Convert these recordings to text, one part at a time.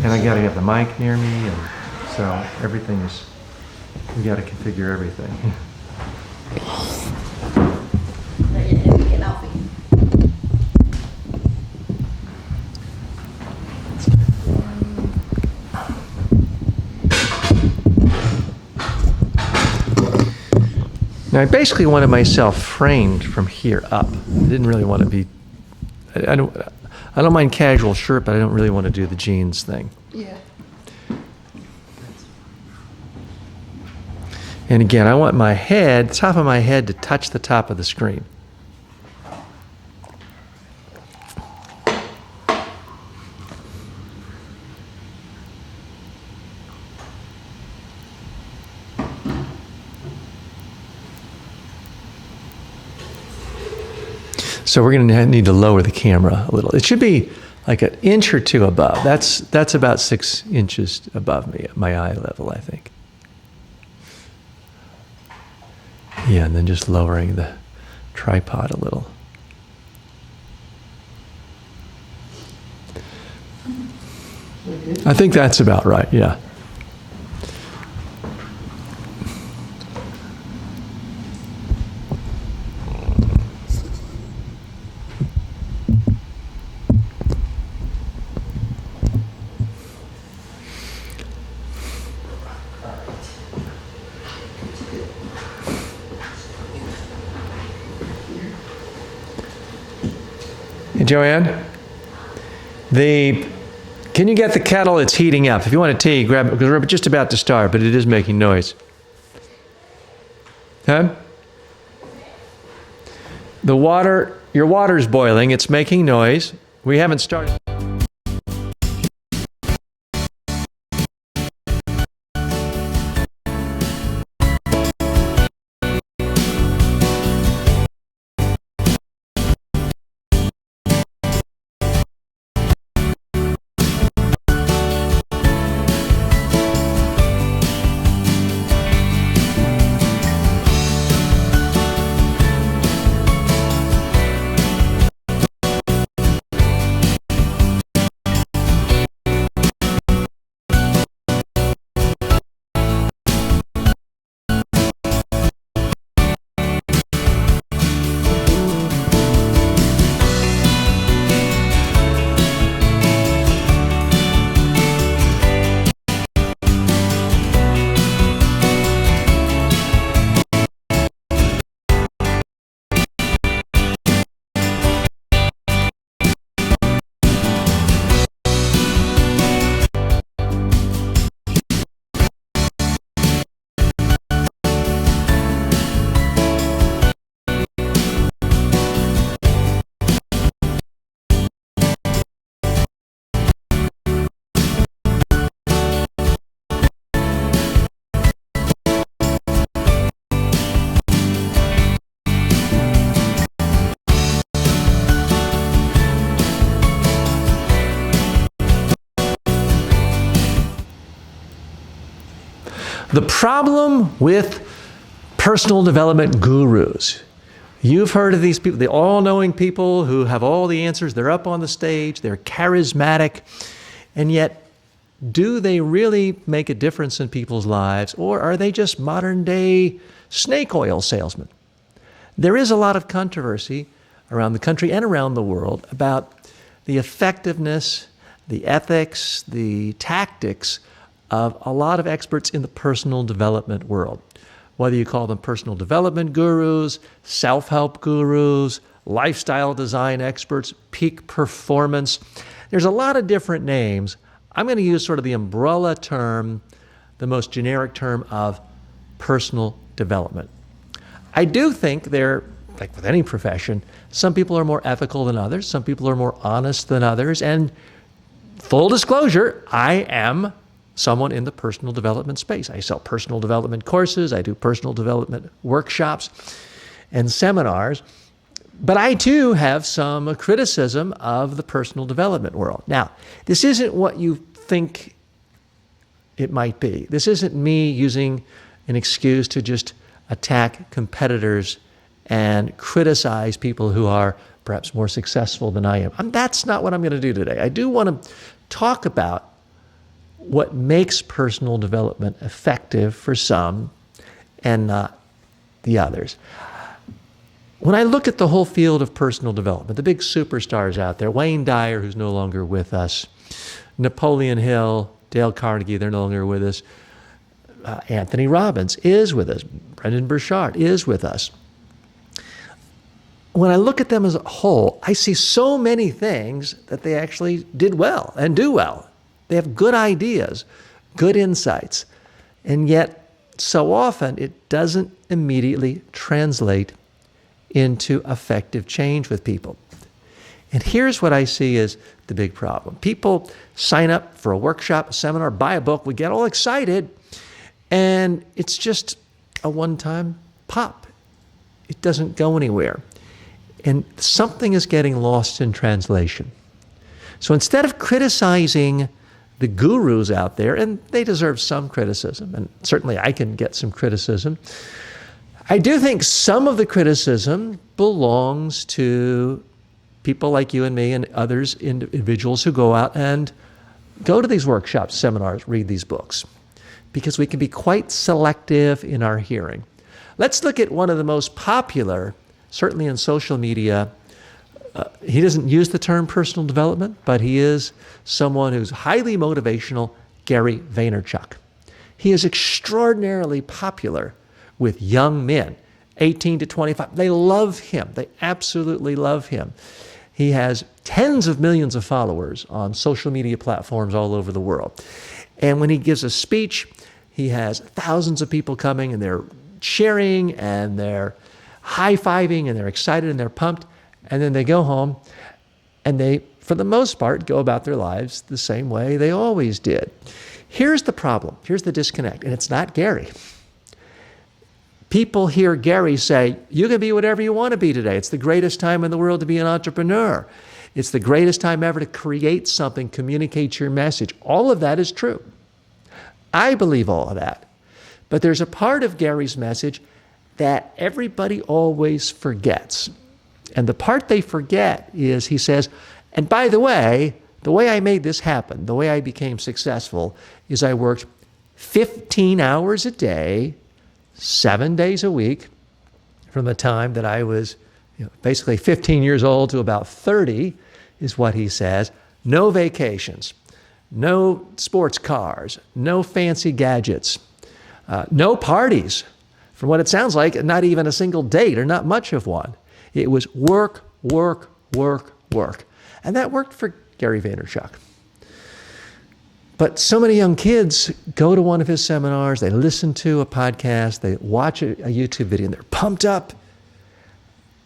And I got to have the mic near me, and so everything is, we got to configure everything. Now, I basically wanted myself framed from here up. I didn't really want to be, I don't mind casual shirt, but I don't really want to do the jeans thing. Yeah. And again, I want my head, top of my head, to touch the top of the screen. So we're going to need to lower the camera a little. It should be like an inch or two above. That's about 6 inches above me, my eye level, I think. Yeah, and then just lowering the tripod a little. I think that's about right, yeah. Hey, Joanne, can you get the kettle? It's heating up. If you want a tea, grab it, because we're just about to start, but it is making noise. Huh? Your water's boiling. It's making noise. We haven't started. The problem with personal development gurus. You've heard of these people, the all-knowing people who have all the answers. They're up on the stage, they're charismatic, and yet, do they really make a difference in people's lives, or are they just modern-day snake oil salesmen? There is a lot of controversy around the country and around the world about the effectiveness, the ethics, the tactics of a lot of experts in the personal development world. Whether you call them personal development gurus, self-help gurus, lifestyle design experts, peak performance. There's a lot of different names. I'm going to use sort of the umbrella term, the most generic term of personal development. I do think there, like with any profession, some people are more ethical than others, some people are more honest than others, and full disclosure, I am someone in the personal development space. I sell personal development courses, I do personal development workshops and seminars, but I too have some criticism of the personal development world. Now, this isn't what you think it might be. This isn't me using an excuse to just attack competitors and criticize people who are perhaps more successful than I am. That's not what I'm going to do today. I do want to talk about what makes personal development effective for some and not the others. When I look at the whole field of personal development, the big superstars out there, Wayne Dyer, who's no longer with us, Napoleon Hill, Dale Carnegie, they're no longer with us, Anthony Robbins is with us, Brendan Burchard is with us. When I look at them as a whole, I see so many things that they actually did well and do well. They have good ideas, good insights, and yet so often it doesn't immediately translate into effective change with people. And here's what I see as the big problem. People sign up for a workshop, a seminar, buy a book, we get all excited, and it's just a one-time pop. It doesn't go anywhere. And something is getting lost in translation. So instead of criticizing the gurus out there, and they deserve some criticism, and certainly I can get some criticism, I do think some of the criticism belongs to people like you and me and others, individuals who go out and go to these workshops, seminars, read these books, because we can be quite selective in our hearing. Let's look at one of the most popular, certainly in social media. He doesn't use the term personal development, but he is someone who's highly motivational, Gary Vaynerchuk. He is extraordinarily popular with young men, 18 to 25. They love him. They absolutely love him. He has tens of millions of followers on social media platforms all over the world. And when he gives a speech, he has thousands of people coming, and they're cheering, and they're high-fiving, and they're excited, and they're pumped. And then they go home, and they, for the most part, go about their lives the same way they always did. Here's the problem. Here's the disconnect. And it's not Gary. People hear Gary say, you can be whatever you want to be today. It's the greatest time in the world to be an entrepreneur. It's the greatest time ever to create something, communicate your message. All of that is true. I believe all of that. But there's a part of Gary's message that everybody always forgets. And the part they forget is he says, and by the way I made this happen, the way I became successful is I worked 15 hours a day, 7 days a week, from the time that I was basically 15 years old to about 30, is what he says. No vacations, no sports cars, no fancy gadgets, no parties. From what it sounds like, not even a single date, or not much of one. It was work, work, work, work. And that worked for Gary Vaynerchuk. But so many young kids go to one of his seminars, they listen to a podcast, they watch a YouTube video, and they're pumped up.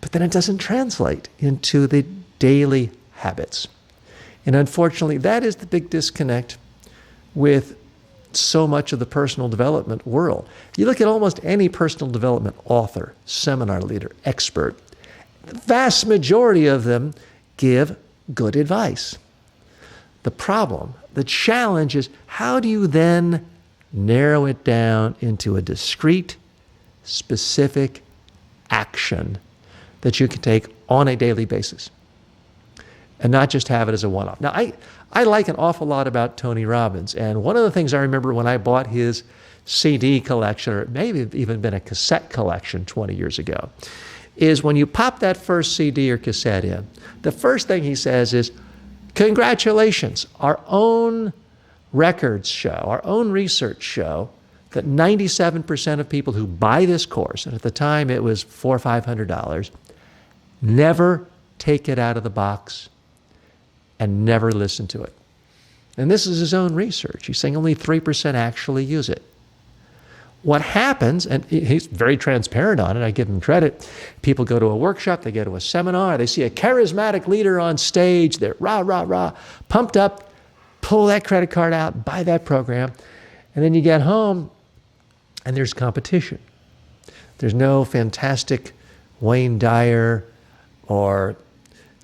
But then it doesn't translate into the daily habits. And unfortunately, that is the big disconnect with so much of the personal development world. You look at almost any personal development author, seminar leader, expert, the vast majority of them give good advice. The problem, the challenge is, how do you then narrow it down into a discrete, specific action that you can take on a daily basis and not just have it as a one-off? Now, I like an awful lot about Tony Robbins, and one of the things I remember when I bought his CD collection, or it may have even been a cassette collection 20 years ago, is when you pop that first CD or cassette in, the first thing he says is, congratulations, our own records show, our own research show that 97% of people who buy this course, and at the time it was $400 or $500, never take it out of the box and never listen to it. And this is his own research. He's saying only 3% actually use it. What happens, and he's very transparent on it, I give him credit, people go to a workshop, they go to a seminar, they see a charismatic leader on stage, they're rah, rah, rah, pumped up, pull that credit card out, buy that program, and then you get home and there's competition. There's no fantastic Wayne Dyer or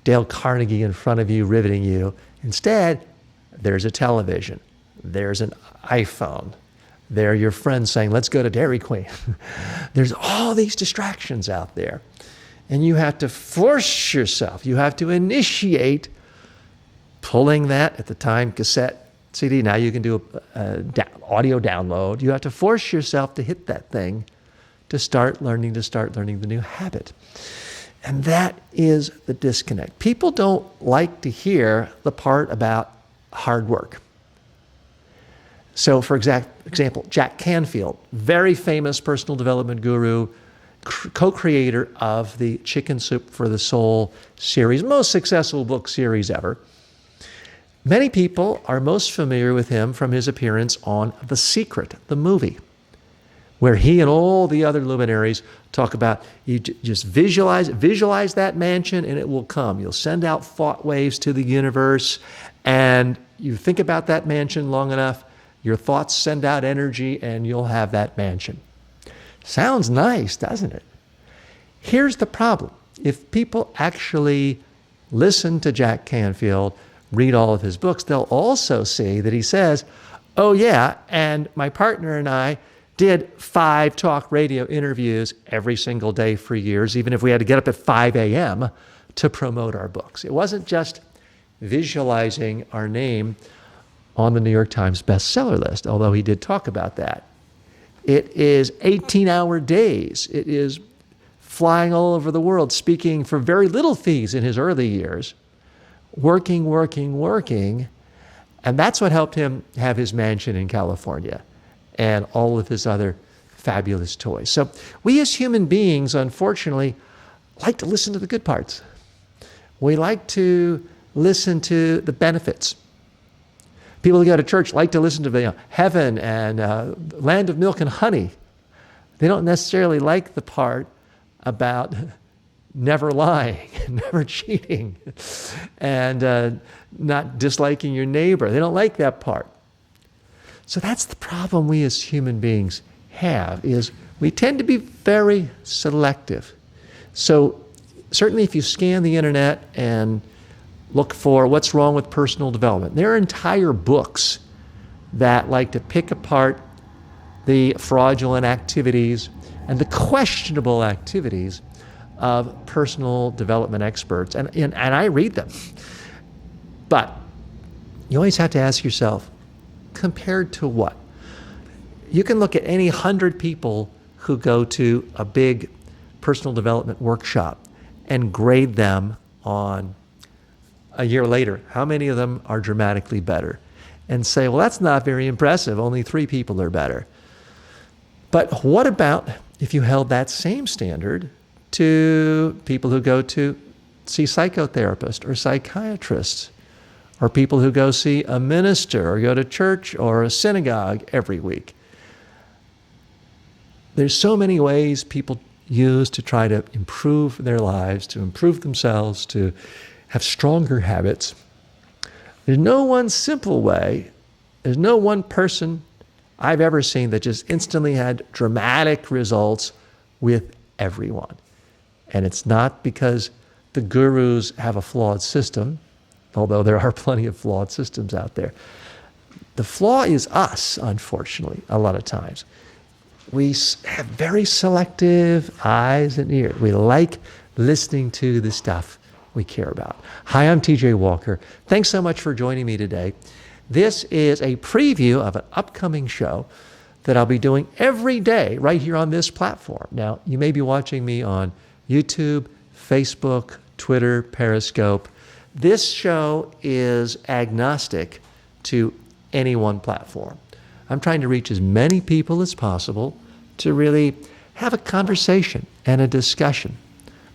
Dale Carnegie in front of you, riveting you. Instead, there's a television, there's an iPhone, there are your friends saying, let's go to Dairy Queen. There's all these distractions out there. And you have to force yourself, you have to initiate pulling that, at the time, cassette CD. Now you can do audio download. You have to force yourself to hit that thing to start learning the new habit. And that is the disconnect. People don't like to hear the part about hard work. So for example, Jack Canfield, very famous personal development guru, co-creator of the Chicken Soup for the Soul series, most successful book series ever. Many people are most familiar with him from his appearance on The Secret, the movie, where he and all the other luminaries talk about, you just visualize that mansion and it will come. You'll send out thought waves to the universe, and you think about that mansion long enough, your thoughts send out energy and you'll have that mansion. Sounds nice, doesn't it? Here's the problem. If people actually listen to Jack Canfield, read all of his books, they'll also see that he says, oh yeah, and my partner and I did 5 talk radio interviews every single day for years, even if we had to get up at 5 a.m. to promote our books. It wasn't just visualizing our name on the New York Times bestseller list, although he did talk about that. It is 18-hour days. It is flying all over the world, speaking for very little fees in his early years, working, and that's what helped him have his mansion in California and all of his other fabulous toys. So we as human beings, unfortunately, like to listen to the good parts. We like to listen to the benefits. People who go to church like to listen to heaven and land of milk and honey. They don't necessarily like the part about never lying, never cheating, and not disliking your neighbor. They don't like that part. So that's the problem we as human beings have, is we tend to be very selective. So certainly if you scan the internet and look for what's wrong with personal development, there are entire books that like to pick apart the fraudulent activities and the questionable activities of personal development experts. And I read them. But you always have to ask yourself, compared to what? You can look at any 100 people who go to a big personal development workshop and grade them on a year later. How many of them are dramatically better? And say, well, that's not very impressive. Only 3 people are better. But what about if you held that same standard to people who go to see psychotherapists or psychiatrists, or people who go see a minister or go to church or a synagogue every week? There's so many ways people use to try to improve their lives, to improve themselves, to have stronger habits. There's no one simple way. There's no one person I've ever seen that just instantly had dramatic results with everyone. And it's not because the gurus have a flawed system, although there are plenty of flawed systems out there. The flaw is us, unfortunately, a lot of times. We have very selective eyes and ears. We like listening to the stuff we care about. Hi, I'm TJ Walker. Thanks so much for joining me today. This is a preview of an upcoming show that I'll be doing every day right here on this platform. Now, you may be watching me on YouTube, Facebook, Twitter, Periscope. This show is agnostic to any one platform. I'm trying to reach as many people as possible to really have a conversation and a discussion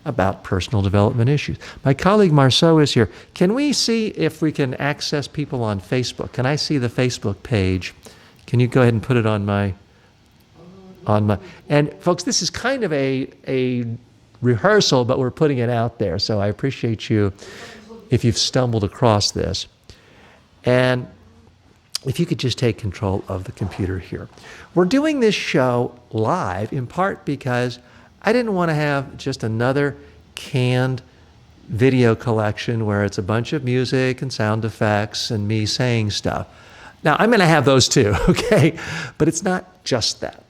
about personal development issues. My colleague Marceau is here. Can we see if we can access people on Facebook? Can I see the Facebook page? Can you go ahead and put it on my... And folks, this is kind of a rehearsal, but we're putting it out there. So I appreciate you if you've stumbled across this. And if you could just take control of the computer here. We're doing this show live in part because I didn't want to have just another canned video collection where it's a bunch of music and sound effects and me saying stuff. Now, I'm going to have those too, okay? But it's not just that.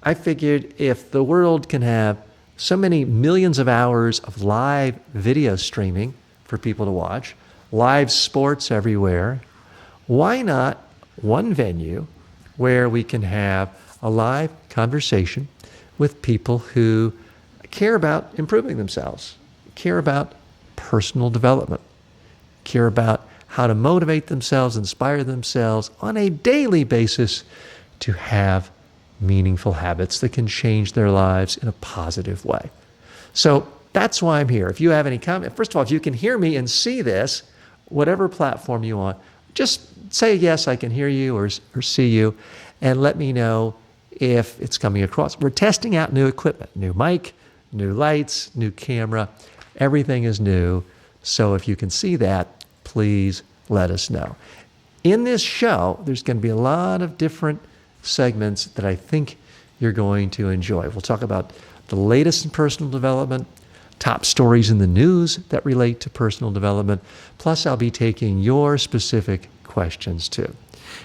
I figured if the world can have so many millions of hours of live video streaming for people to watch, live sports everywhere, why not one venue where we can have a live conversation with people who care about improving themselves, care about personal development, care about how to motivate themselves, inspire themselves on a daily basis to have meaningful habits that can change their lives in a positive way. So that's why I'm here. If you have any comment, first of all, if you can hear me and see this, whatever platform you want, just say yes, I can hear you or see you, and let me know if it's coming across. We're testing out new equipment, new mic, new lights, new camera. Everything is new. So if you can see that, please let us know. In this show, there's going to be a lot of different segments that I think you're going to enjoy. We'll talk about the latest in personal development, top stories in the news that relate to personal development, plus I'll be taking your specific questions too.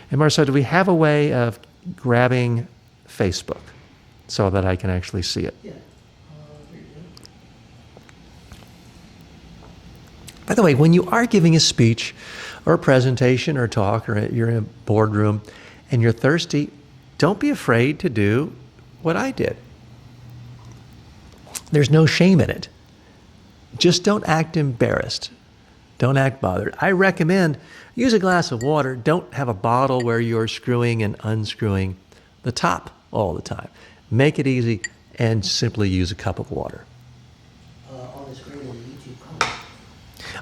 And Marcel, do we have a way of grabbing Facebook so that I can actually see it? Yeah. By the way, when you are giving a speech or a presentation or a talk, or you're in a boardroom and you're thirsty, don't be afraid to do what I did. There's no shame in it. Just don't act embarrassed. Don't act bothered. I recommend use a glass of water. Don't have a bottle where you're screwing and unscrewing the top all the time. Make it easy and simply use a cup of water. On the screen on the YouTube comment.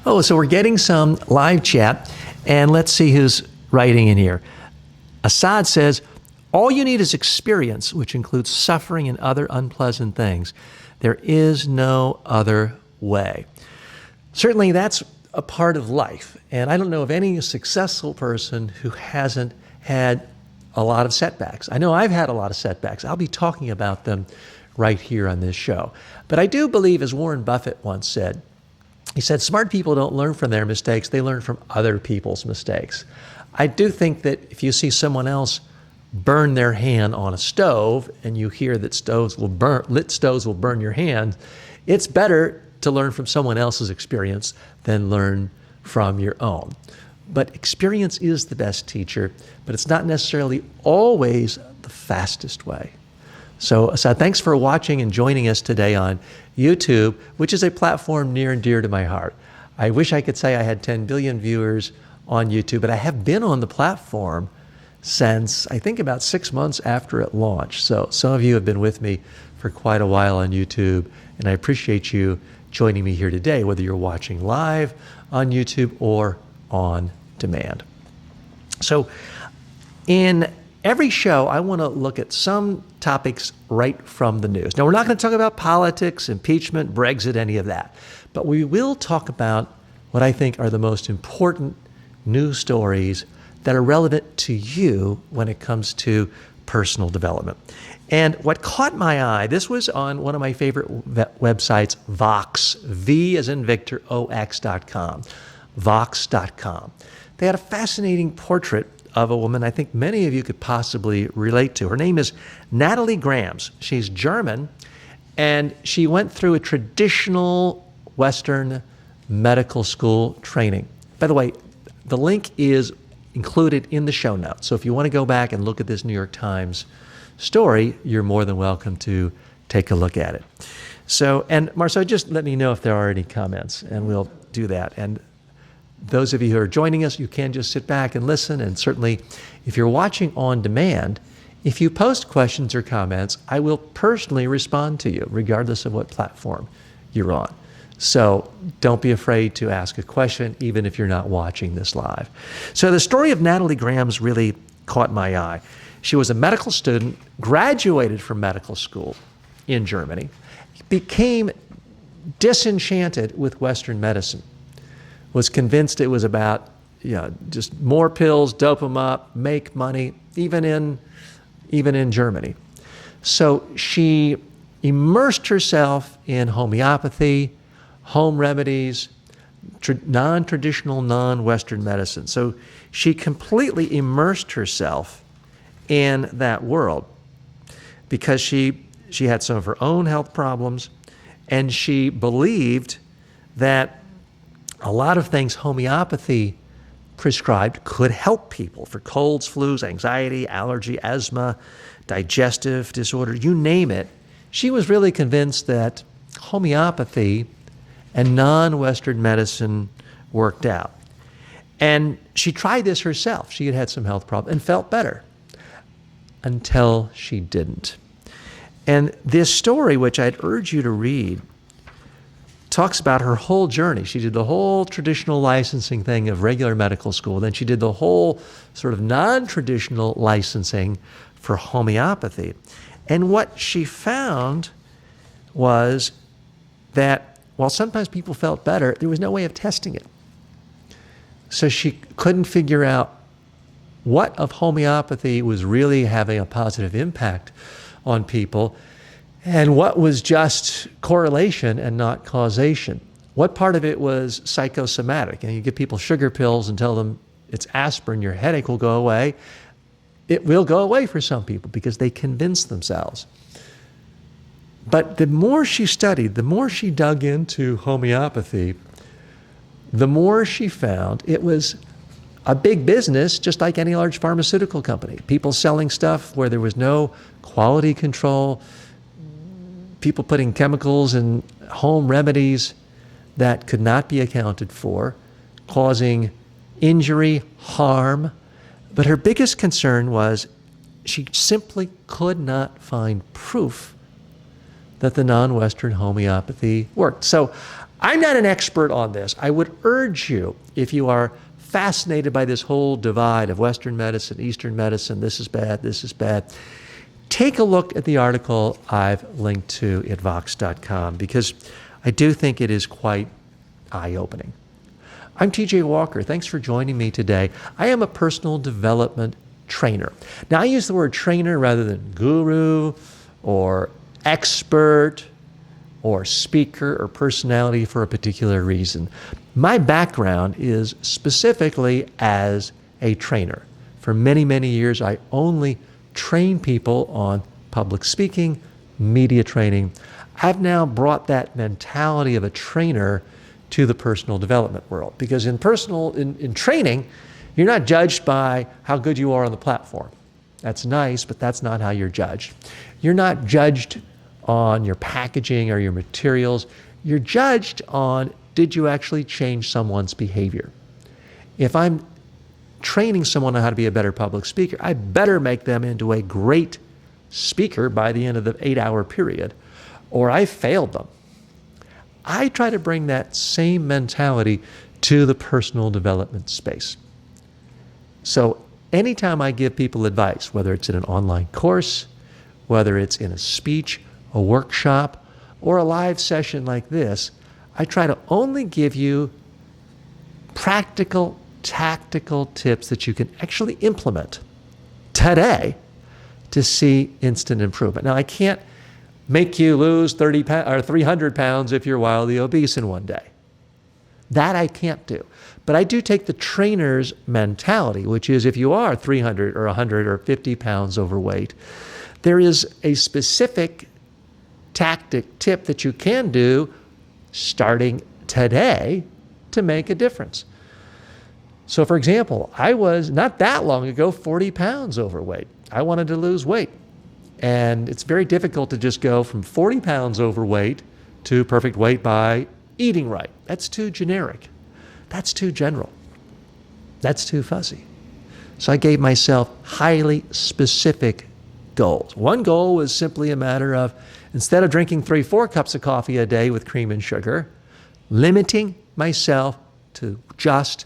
Oh, so we're getting some live chat, and let's see who's writing in here. Assad says, all you need is experience, which includes suffering and other unpleasant things. There is no other way. Certainly that's a part of life, and I don't know of any successful person who hasn't had a lot of setbacks. I know I've had a lot of setbacks. I'll be talking about them right here on this show. But I do believe, as Warren Buffett once said, he said, smart people don't learn from their mistakes, they learn from other people's mistakes. I do think that if you see someone else burn their hand on a stove and you hear that lit stoves will burn your hand, it's better to learn from someone else's experience than learn from your own. But experience is the best teacher, but it's not necessarily always the fastest way. So Asad, thanks for watching and joining us today on YouTube, which is a platform near and dear to my heart. I wish I could say I had 10 billion viewers on YouTube, but I have been on the platform since I think about 6 months after it launched. So some of you have been with me for quite a while on YouTube, and I appreciate you joining me here today, whether you're watching live on YouTube or on demand. So in every show, I want to look at some topics right from the news. Now, we're not going to talk about politics, impeachment, Brexit, any of that, but we will talk about what I think are the most important news stories that are relevant to you when it comes to personal development. And what caught my eye, this was on one of my favorite websites, Vox, V as in Victor, OX.com, Vox.com. They had a fascinating portrait of a woman I think many of you could possibly relate to. Her name is Natalie Grams. She's German, and she went through a traditional Western medical school training. By the way, the link is included in the show notes. So if you want to go back and look at this New York Times story, you're more than welcome to take a look at it. So, and Marcel, just let me know if there are any comments, and we'll do that. And those of you who are joining us, you can just sit back and listen. And certainly, if you're watching on demand, if you post questions or comments, I will personally respond to you, regardless of what platform you're on. So don't be afraid to ask a question, even if you're not watching this live. So the story of Natalie Grams really caught my eye. She was a medical student, graduated from medical school in Germany, became disenchanted with Western medicine, was convinced it was about just more pills, dope them up, make money, even in Germany. So she immersed herself in homeopathy, home remedies, non-traditional, non-Western medicine. So she completely immersed herself in that world because she had some of her own health problems, and she believed that a lot of things homeopathy prescribed could help people for colds, flus, anxiety, allergy, asthma, digestive disorder, you name it. She was really convinced that homeopathy and non-Western medicine worked out. And she tried this herself. She had had some health problems and felt better until she didn't. And this story, which I'd urge you to read, talks about her whole journey. She did the whole traditional licensing thing of regular medical school. Then she did the whole sort of non-traditional licensing for homeopathy. And what she found was that while sometimes people felt better, there was no way of testing it. So she couldn't figure out what of homeopathy was really having a positive impact on people and what was just correlation and not causation. What part of it was psychosomatic? And you give people sugar pills and tell them it's aspirin, your headache will go away. It will go away for some people because they convince themselves. But the more she studied, the more she dug into homeopathy, the more she found it was a big business, just like any large pharmaceutical company. People selling stuff where there was no quality control, people putting chemicals in home remedies that could not be accounted for, causing injury, harm. But her biggest concern was she simply could not find proof that the non-Western homeopathy worked. So I'm not an expert on this. I would urge you, if you are fascinated by this whole divide of Western medicine, Eastern medicine, this is bad, take a look at the article I've linked to at Vox.com because I do think it is quite eye-opening. I'm TJ Walker. Thanks for joining me today. I am a personal development trainer. Now, I use the word trainer rather than guru or expert or speaker or personality for a particular reason. My background is specifically as a trainer. For many, many years, I only train people on public speaking, media training. I've now brought that mentality of a trainer to the personal development world. Because in training, you're not judged by how good you are on the platform. That's nice, but that's not how you're judged. You're not judged on your packaging or your materials. You're judged on, did you actually change someone's behavior? If I'm training someone on how to be a better public speaker, I better make them into a great speaker by the end of the 8-hour period, or I failed them. I try to bring that same mentality to the personal development space. So anytime I give people advice, whether it's in an online course, whether it's in a speech, a workshop, or a live session like this, I try to only give you practical, tactical tips that you can actually implement today to see instant improvement. Now, I can't make you lose 30 or 300 pounds if you're wildly obese in one day. That I can't do. But I do take the trainer's mentality, which is if you are 300 or 100 or 50 pounds overweight, there is a specific tactic tip that you can do starting today to make a difference. So for example, I was not that long ago 40 pounds overweight. I wanted to lose weight. And it's very difficult to just go from 40 pounds overweight to perfect weight by eating right. That's too generic. That's too general. That's too fuzzy. So I gave myself highly specific goals. One goal was simply a matter of, instead of drinking 3-4 cups of coffee a day with cream and sugar, limiting myself to just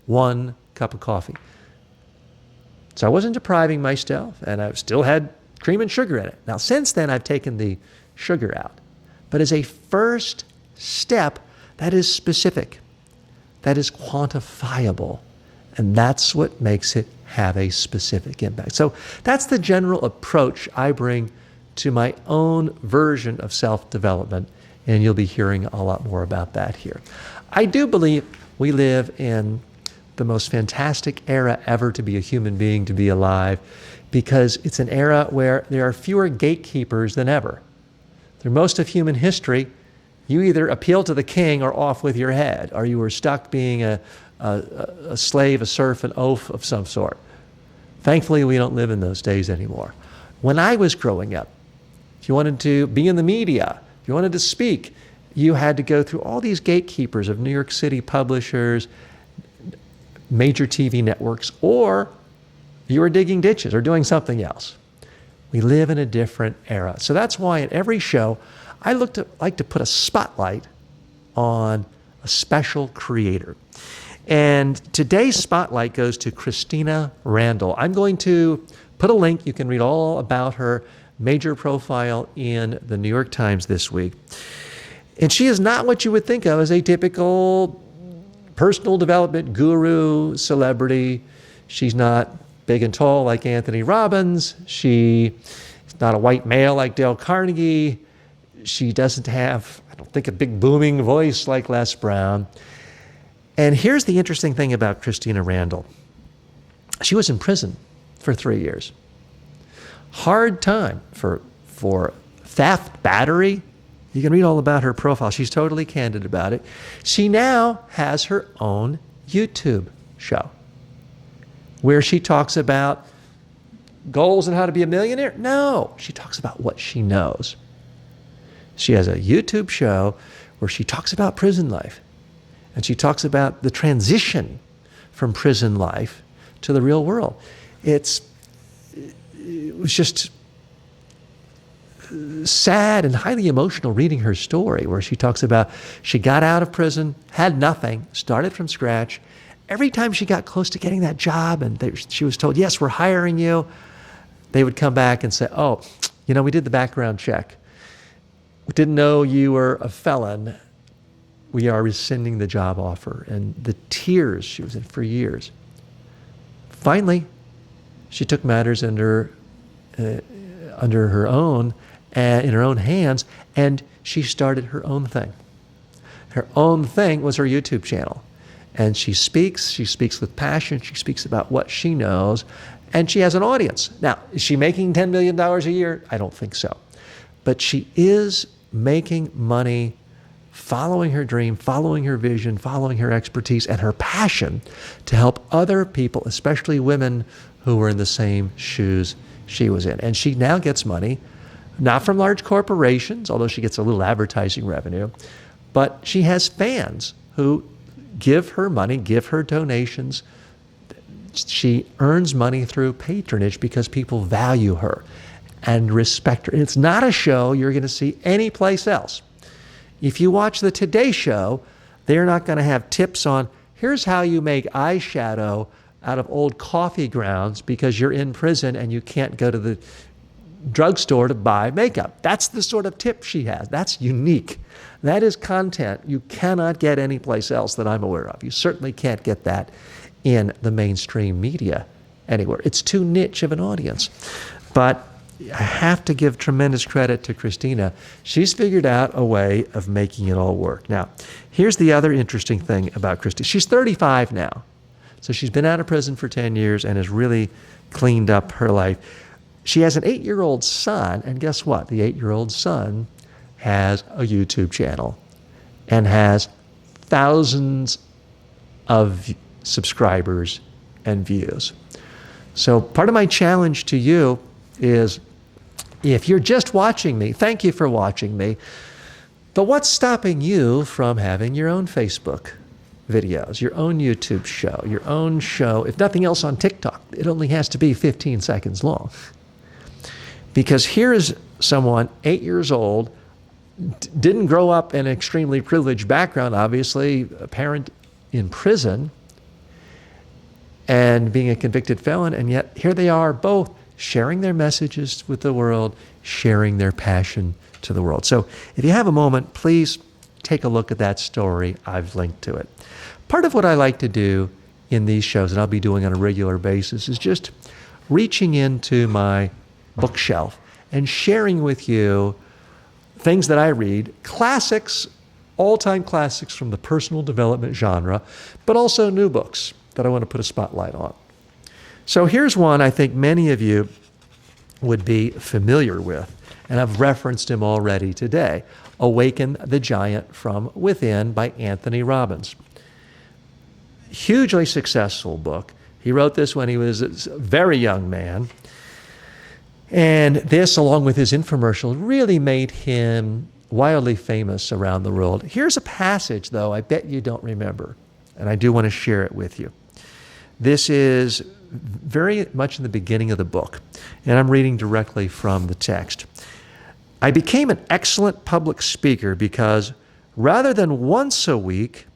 1 cup of coffee. So I wasn't depriving myself, and I still had cream and sugar in it. Now, since then, I've taken the sugar out. But as a first step, that is specific, that is quantifiable, and that's what makes it have a specific impact. So that's the general approach I bring to my own version of self-development, and you'll be hearing a lot more about that here. I do believe we live in the most fantastic era ever to be a human being, to be alive, because it's an era where there are fewer gatekeepers than ever. Through most of human history, you either appeal to the king or off with your head, or you were stuck being a a slave, a serf, an oaf of some sort. Thankfully, we don't live in those days anymore. When I was growing up, if you wanted to be in the media, if you wanted to speak, you had to go through all these gatekeepers of New York City publishers, major TV networks, or you were digging ditches or doing something else. We live in a different era. So that's why at every show, I like to put a spotlight on a special creator. And today's spotlight goes to Christina Randall. I'm going to put a link. You can read all about her major profile in the New York Times this week. And she is not what you would think of as a typical personal development guru, celebrity. She's not big and tall like Anthony Robbins. She's not a white male like Dale Carnegie. She doesn't have, I don't think, a big booming voice like Les Brown. And here's the interesting thing about Christina Randall. She was in prison for 3 years. Hard time for theft, battery. You can read all about her profile. She's totally candid about it. She now has her own YouTube show where she talks about goals and how to be a millionaire. No, she talks about what she knows. She has a YouTube show where she talks about prison life. And she talks about the transition from prison life to the real world. It was just sad and highly emotional reading her story, where she talks about she got out of prison, had nothing, started from scratch. Every time she got close to getting that job and she was told, yes, we're hiring you, they would come back and say, oh, we did the background check. We didn't know you were a felon. We are rescinding the job offer. And the tears she was in for years. Finally, she took matters under her own, in her own hands, and she started her own thing. Her own thing was her YouTube channel. And she speaks with passion, she speaks about what she knows, and she has an audience. Now, is she making $10 million a year? I don't think so. But she is making money following her dream, following her vision, following her expertise and her passion to help other people, especially women who were in the same shoes she was in. And she now gets money, not from large corporations, although she gets a little advertising revenue, but she has fans who give her money, give her donations. She earns money through patronage because people value her and respect her. And it's not a show you're going to see anyplace else. If you watch the Today Show, they're not going to have tips on, here's how you make eyeshadow out of old coffee grounds because you're in prison and you can't go to the drugstore to buy makeup. That's the sort of tip she has. That's unique. That is content you cannot get anyplace else that I'm aware of. You certainly can't get that in the mainstream media anywhere. It's too niche of an audience. But I have to give tremendous credit to Christina. She's figured out a way of making it all work. Now, here's the other interesting thing about Christina. She's 35 now. So she's been out of prison for 10 years and has really cleaned up her life. She has an 8-year-old son, and guess what? The 8-year-old son has a YouTube channel and has thousands of subscribers and views. So part of my challenge to you is, if you're just watching me, thank you for watching me, but what's stopping you from having your own Facebook videos, your own YouTube show, your own show, if nothing else on TikTok? It only has to be 15 seconds long. Because here is someone 8 years old, didn't grow up in an extremely privileged background, obviously, a parent in prison, and being a convicted felon, and yet here they are both sharing their messages with the world, sharing their passion to the world. So if you have a moment, please take a look at that story. I've linked to it. Part of what I like to do in these shows, and I'll be doing on a regular basis, is just reaching into my bookshelf and sharing with you things that I read, classics, all-time classics from the personal development genre, but also new books that I want to put a spotlight on. So here's one I think many of you would be familiar with, and I've referenced him already today, Awaken the Giant from Within by Anthony Robbins. hugely successful book. He wrote this when he was a very young man. And this, along with his infomercial, really made him wildly famous around the world. Here's a passage, though, I bet you don't remember, and I do want to share it with you. This is very much in the beginning of the book, and I'm reading directly from the text. I became an excellent public speaker because rather than once a week,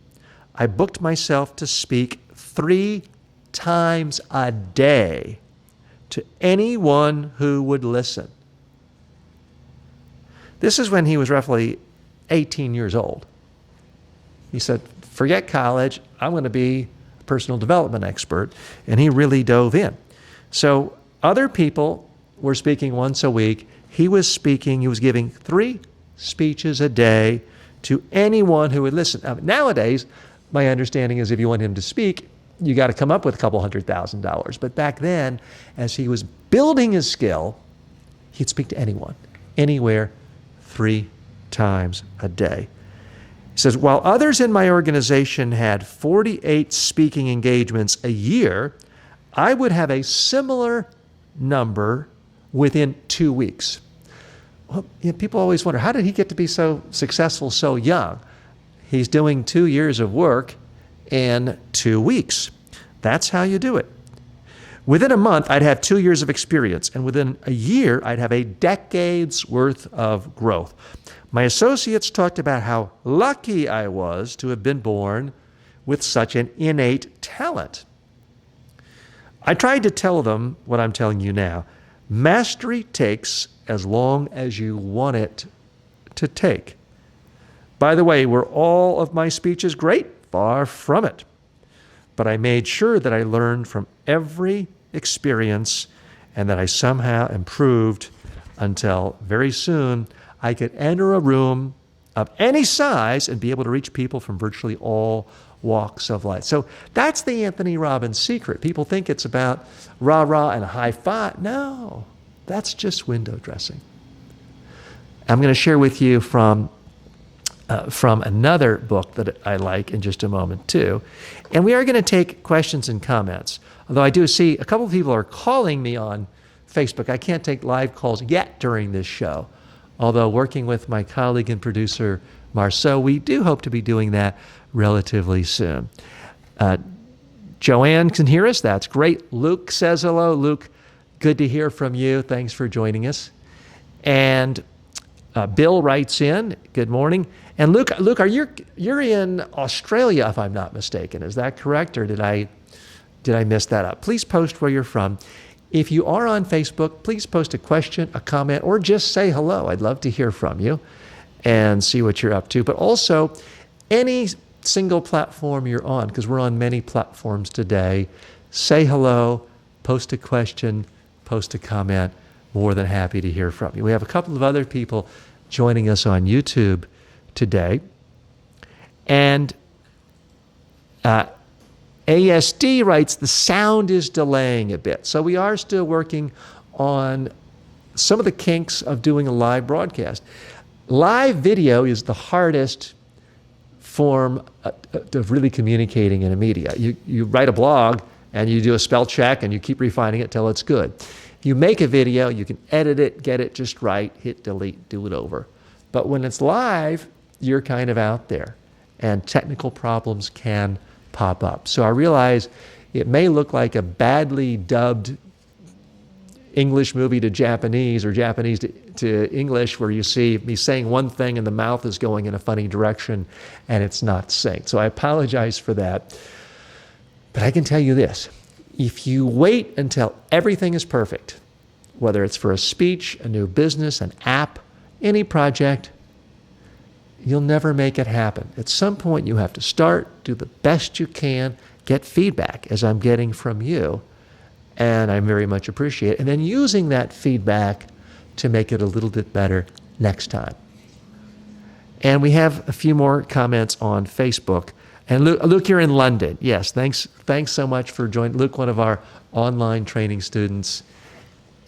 I booked myself to speak 3 times a day to anyone who would listen. This is when he was roughly 18 years old. He said, forget college, I'm going to be a personal development expert, and he really dove in. So other people were speaking once a week. He was giving 3 speeches a day to anyone who would listen. Nowadays, my understanding is if you want him to speak, you got to come up with a couple $100,000. But back then, as he was building his skill, he'd speak to anyone, anywhere, 3 times a day. He says, while others in my organization had 48 speaking engagements a year, I would have a similar number within 2 weeks. Well, people always wonder, how did he get to be so successful so young? He's doing 2 years of work in 2 weeks. That's how you do it. Within a month, I'd have 2 years of experience, and within a year, I'd have a decade's worth of growth. My associates talked about how lucky I was to have been born with such an innate talent. I tried to tell them what I'm telling you now. Mastery takes as long as you want it to take. By the way, were all of my speeches great? Far from it. But I made sure that I learned from every experience and that I somehow improved until very soon I could enter a room of any size and be able to reach people from virtually all walks of life. So that's the Anthony Robbins secret. People think it's about rah-rah and high five. No, that's just window dressing. I'm going to share with you from another book that I like in just a moment too. And we are going to take questions and comments. Although I do see a couple of people are calling me on Facebook. I can't take live calls yet during this show. Although working with my colleague and producer, Marceau, we do hope to be doing that relatively soon. Joanne can hear us. That's great. Luke says hello. Luke, good to hear from you. Thanks for joining us. And Bill writes in, good morning. And Luke, you're in Australia, if I'm not mistaken. Is that correct, or did I mess that up? Please post where you're from. If you are on Facebook, please post a question, a comment, or just say hello. I'd love to hear from you and see what you're up to. But also, any single platform you're on, because we're on many platforms today, say hello, post a question, post a comment. More than happy to hear from you. We have a couple of other people joining us on YouTube today. And ASD writes, the sound is delaying a bit. So we are still working on some of the kinks of doing a live broadcast. Live video is the hardest form of really communicating in a media. You write a blog and you do a spell check and you keep refining it till it's good. You make a video, you can edit it, get it just right, hit delete, do it over. But when it's live, you're kind of out there and technical problems can pop up. So I realize it may look like a badly dubbed English movie to Japanese or Japanese to English where you see me saying one thing and the mouth is going in a funny direction and it's not synced. So I apologize for that. But I can tell you this. If you wait until everything is perfect, whether it's for a speech, a new business, an app, any project, you'll never make it happen. At some point, you have to start, do the best you can, get feedback, as I'm getting from you, and I very much appreciate it, and then using that feedback to make it a little bit better next time. And we have a few more comments on Facebook. And Luke, you're in London. Yes, thanks so much for joining. Luke, one of our online training students.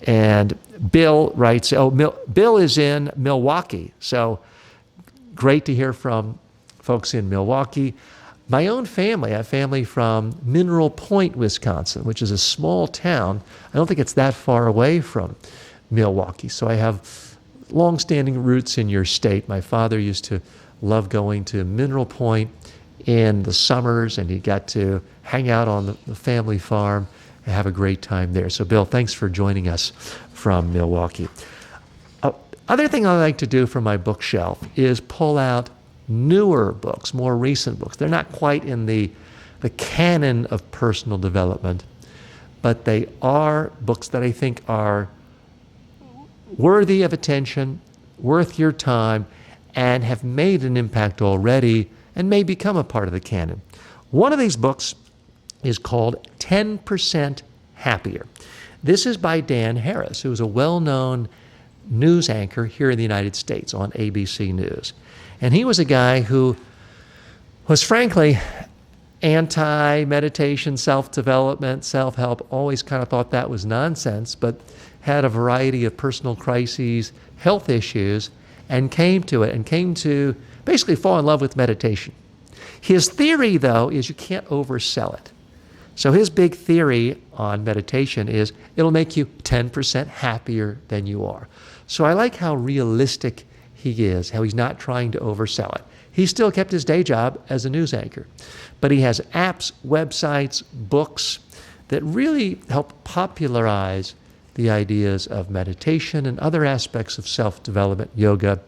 And Bill writes, Bill is in Milwaukee. So great to hear from folks in Milwaukee. my own family, I have family from Mineral Point, Wisconsin, which is a small town. I don't think it's that far away from Milwaukee. So I have long-standing roots in your state. My father used to love going to Mineral Point in the summers, and he got to hang out on the family farm and have a great time there. So Bill, thanks for joining us from Milwaukee. Other thing I like to do from my bookshelf is pull out newer books, more recent books. They're not quite in the canon of personal development, but they are books that I think are worthy of attention, worth your time, and have made an impact already and may become a part of the canon. One of these books is called 10% Happier. This is by Dan Harris, who is a well-known news anchor here in the United States on ABC News. And he was a guy who was frankly anti-meditation, self-development, self-help, always kind of thought that was nonsense, but had a variety of personal crises, health issues, and came to basically fall in love with meditation. His theory, though, is you can't oversell it. So his big theory on meditation is it'll make you 10% happier than you are. So I like how realistic he is, how he's not trying to oversell it. He still kept his day job as a news anchor, but he has apps, websites, books that really help popularize the ideas of meditation and other aspects of self-development, yoga,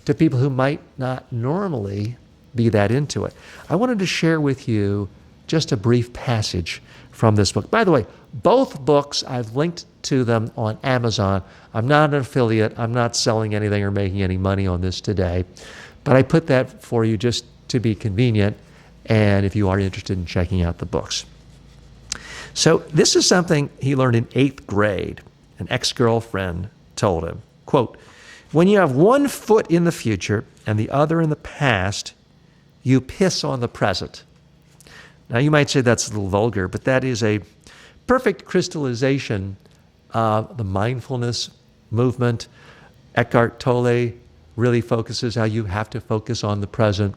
to people who might not normally be that into it. I wanted to share with you just a brief passage from this book. By the way, both books, I've linked to them on Amazon. I'm not an affiliate. I'm not selling anything or making any money on this today. But I put that for you just to be convenient, and if you are interested in checking out the books. So this is something he learned in 8th grade. An ex-girlfriend told him, quote, "When you have one foot in the future and the other in the past, you piss on the present." Now you might say that's a little vulgar, but that is a perfect crystallization of the mindfulness movement. Eckhart Tolle really focuses how you have to focus on the present.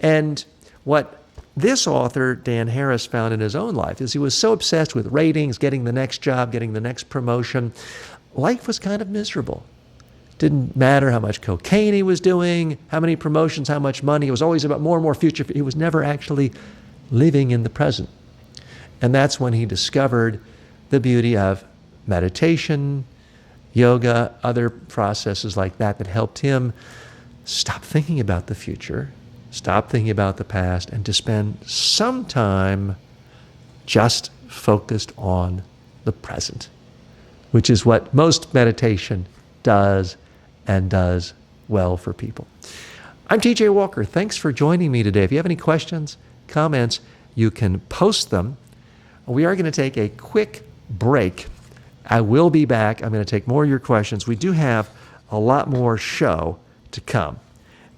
And what this author, Dan Harris, found in his own life is he was so obsessed with ratings, getting the next job, getting the next promotion. Life was kind of miserable. Didn't matter how much cocaine he was doing, how many promotions, how much money. It was always about more and more future. He was never actually living in the present. And that's when he discovered the beauty of meditation, yoga, other processes like that that helped him stop thinking about the future, stop thinking about the past, and to spend some time just focused on the present, which is what most meditation does and does well for people. I'm TJ Walker. Thanks for joining me today. If you have any questions, comments, you can post them. We are going to take a quick break. I will be back. I'm going to take more of your questions. We do have a lot more show to come.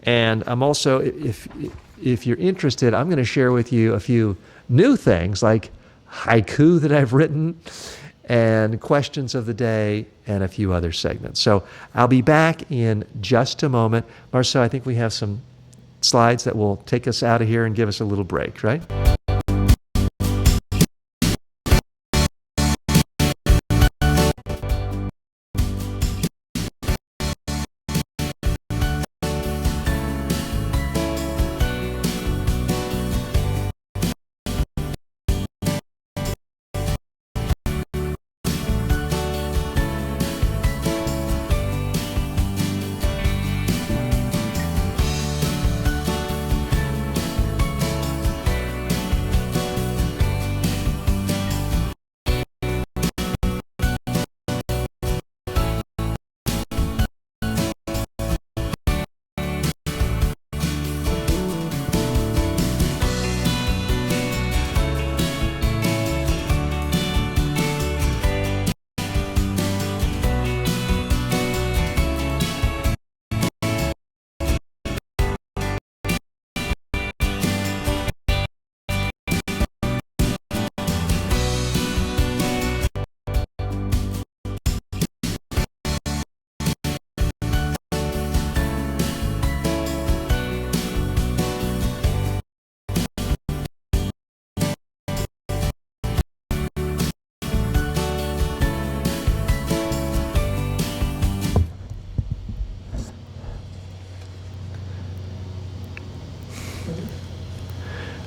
And I'm also, if you're interested, I'm going to share with you a few new things like haiku that I've written and questions of the day and a few other segments. So I'll be back in just a moment. Marcel, I think we have some slides that will take us out of here and give us a little break, right?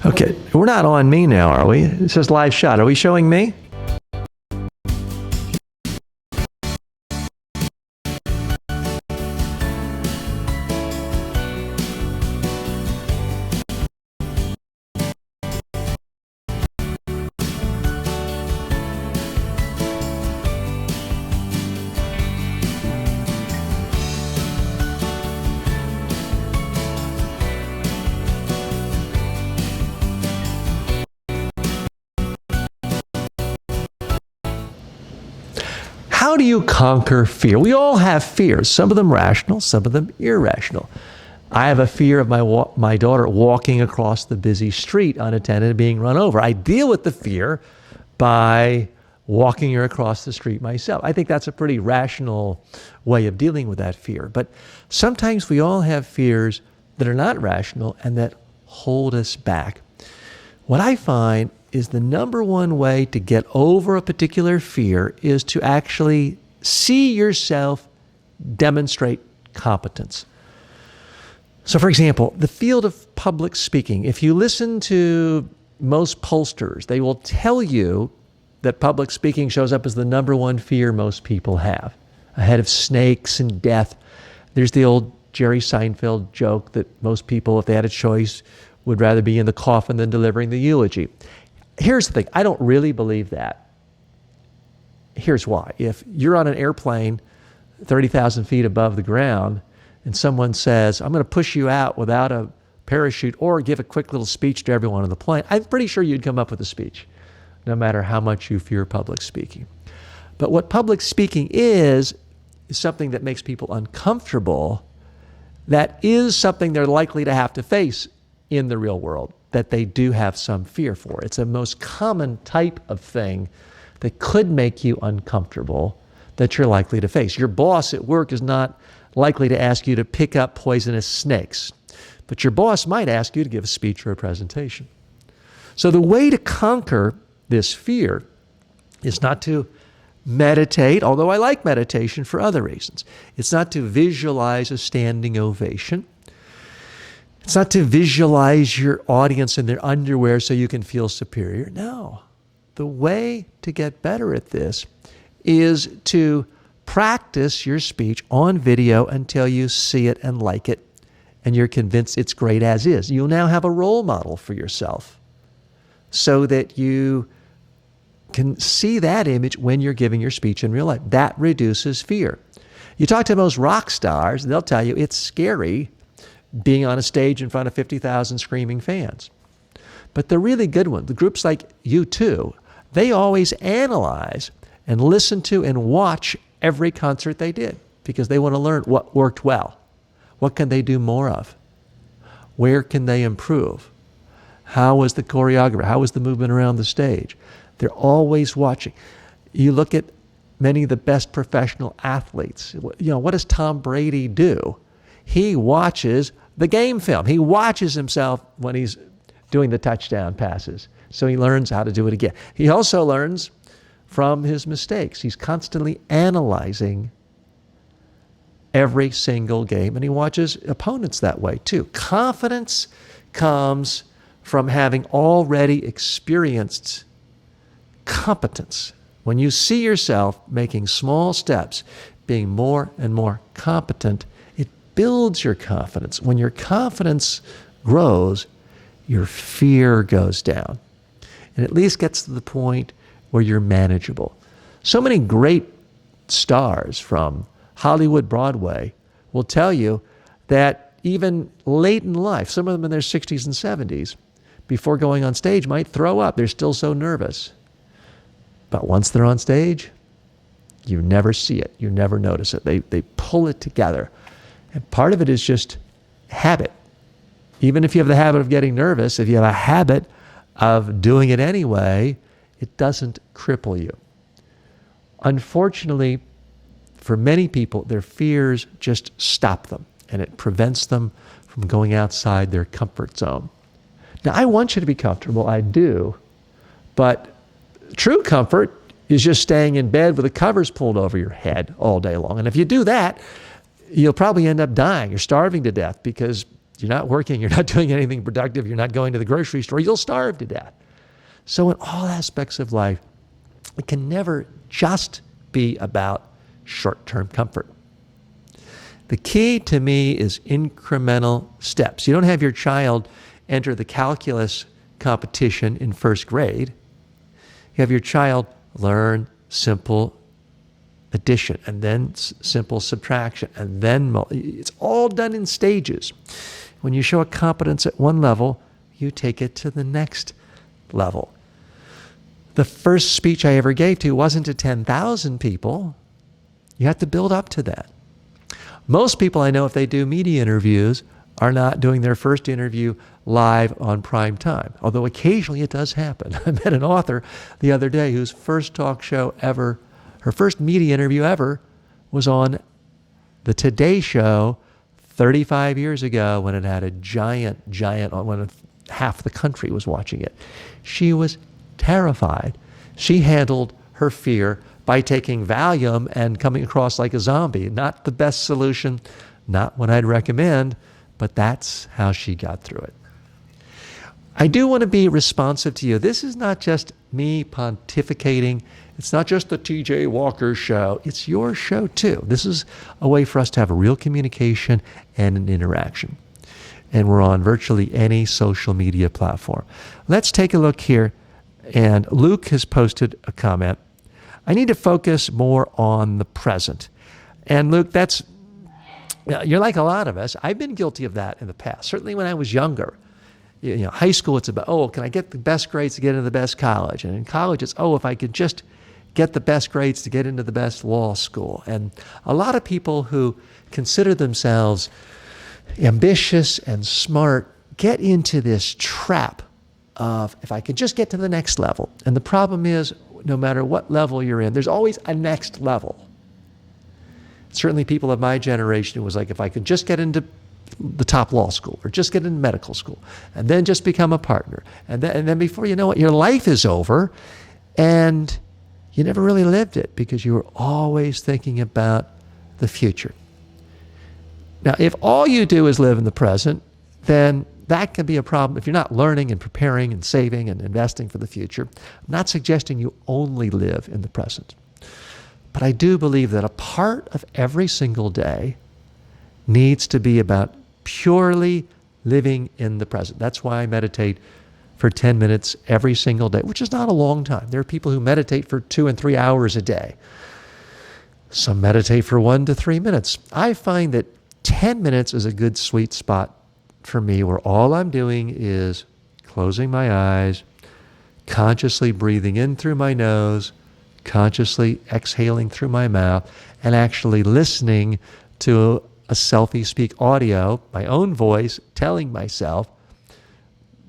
Okay, we're not on me now, are we? It says live shot. Are we showing me? How do you conquer fear? We all have fears, some of them rational, some of them irrational. I have a fear of my daughter walking across the busy street unattended and being run over. I deal with the fear by walking her across the street myself. I think that's a pretty rational way of dealing with that fear. But sometimes we all have fears that are not rational and that hold us back. What I find is the number one way to get over a particular fear is to actually see yourself demonstrate competence. So for example, the field of public speaking, if you listen to most pollsters, they will tell you that public speaking shows up as the number one fear most people have, ahead of snakes and death. There's the old Jerry Seinfeld joke that most people, if they had a choice, would rather be in the coffin than delivering the eulogy. Here's the thing, I don't really believe that. Here's why. If you're on an airplane 30,000 feet above the ground and someone says, I'm going to push you out without a parachute or give a quick little speech to everyone on the plane, I'm pretty sure you'd come up with a speech, no matter how much you fear public speaking. But what public speaking is something that makes people uncomfortable, that is something they're likely to have to face in the real world, that they do have some fear for. It's a most common type of thing that could make you uncomfortable that you're likely to face. Your boss at work is not likely to ask you to pick up poisonous snakes, but your boss might ask you to give a speech or a presentation. So the way to conquer this fear is not to meditate, although I like meditation for other reasons. It's not to visualize a standing ovation. It's not to visualize your audience in their underwear so you can feel superior. No. The way to get better at this is to practice your speech on video until you see it and like it, and you're convinced it's great as is. You'll now have a role model for yourself so that you can see that image when you're giving your speech in real life. That reduces fear. You talk to most rock stars, they'll tell you it's scary being on a stage in front of 50,000 screaming fans. But the really good ones, the groups like U2, they always analyze and listen to and watch every concert they did because they want to learn what worked well. What can they do more of? Where can they improve? How was the choreography? How was the movement around the stage? They're always watching. You look at many of the best professional athletes. You know, what does Tom Brady do? He watches the game film. He watches himself when he's doing the touchdown passes. So he learns how to do it again. He also learns from his mistakes. He's constantly analyzing every single game, and he watches opponents that way too. Confidence comes from having already experienced competence. When you see yourself making small steps, being more and more competent, it builds your confidence. When your confidence grows, your fear goes down. And at least gets to the point where you're manageable. So many great stars from Hollywood, Broadway will tell you that even late in life, some of them in their 60s and 70s, before going on stage might throw up. They're still so nervous. But once they're on stage, you never see it. You never notice it. They pull it together. And part of it is just habit. Even if you have the habit of getting nervous, if you have a habit of doing it anyway, it doesn't cripple you. Unfortunately, for many people, their fears just stop them, and it prevents them from going outside their comfort zone. Now, I want you to be comfortable, I do, but true comfort is just staying in bed with the covers pulled over your head all day long. And if you do that, you'll probably end up dying or starving to death because You're not working, you're not doing anything productive, you're not going to the grocery store, you'll starve to death. So in all aspects of life, it can never just be about short-term comfort. The key to me is incremental steps. You don't have your child enter the calculus competition in first grade. You have your child learn simple addition and then simple subtraction and then it's all done in stages. When you show a competence at one level, you take it to the next level. The first speech I ever gave to wasn't to 10,000 people. You have to build up to that. Most people I know, if they do media interviews, are not doing their first interview live on prime time, although occasionally it does happen. I met an author the other day whose first talk show ever, her first media interview ever, was on the Today Show 35 years ago when it had a giant, when half the country was watching it. She was terrified. She handled her fear by taking Valium and coming across like a zombie. Not the best solution, not what I'd recommend, but that's how she got through it. I do want to be responsive to you. This is not just me pontificating. It's not just the TJ Walker show. It's your show too. This is a way for us to have a real communication and an interaction. And we're on virtually any social media platform. Let's take a look here. And Luke has posted a comment. I need to focus more on the present. And Luke, you're like a lot of us. I've been guilty of that in the past. Certainly when I was younger. High school, it's about, can I get the best grades to get into the best college? And in college, it's, if I could just get the best grades to get into the best law school. And a lot of people who consider themselves ambitious and smart get into this trap of, if I could just get to the next level. And the problem is, no matter what level you're in, there's always a next level. Certainly people of my generation, it was like, if I could just get into the top law school or just get into medical school and then just become a partner. And then before you know it, your life is over and you never really lived it because you were always thinking about the future. Now, if all you do is live in the present, then that can be a problem if you're not learning and preparing and saving and investing for the future. I'm not suggesting you only live in the present. But I do believe that a part of every single day needs to be about purely living in the present. That's why I meditate for 10 minutes every single day, which is not a long time. There are people who meditate for 2 and 3 hours a day. Some meditate for 1 to 3 minutes. I find that 10 minutes is a good sweet spot for me, where all I'm doing is closing my eyes, consciously breathing in through my nose, consciously exhaling through my mouth, and actually listening to a selfie-speak audio, my own voice, telling myself,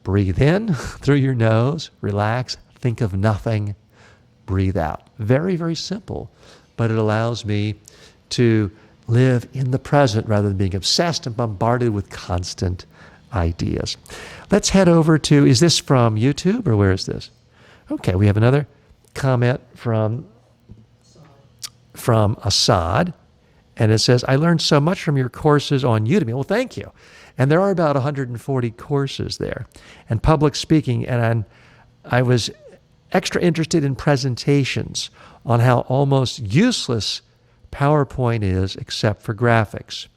breathe in through your nose, relax, think of nothing, breathe out. Very, very simple, but it allows me to live in the present rather than being obsessed and bombarded with constant ideas. Let's head over to, is this from YouTube or where is this? Okay, we have another comment from Assad, and it says, I learned so much from your courses on Udemy. Well, thank you. And there are about 140 courses there. And public speaking, and I was extra interested in presentations on how almost useless PowerPoint is except for graphics.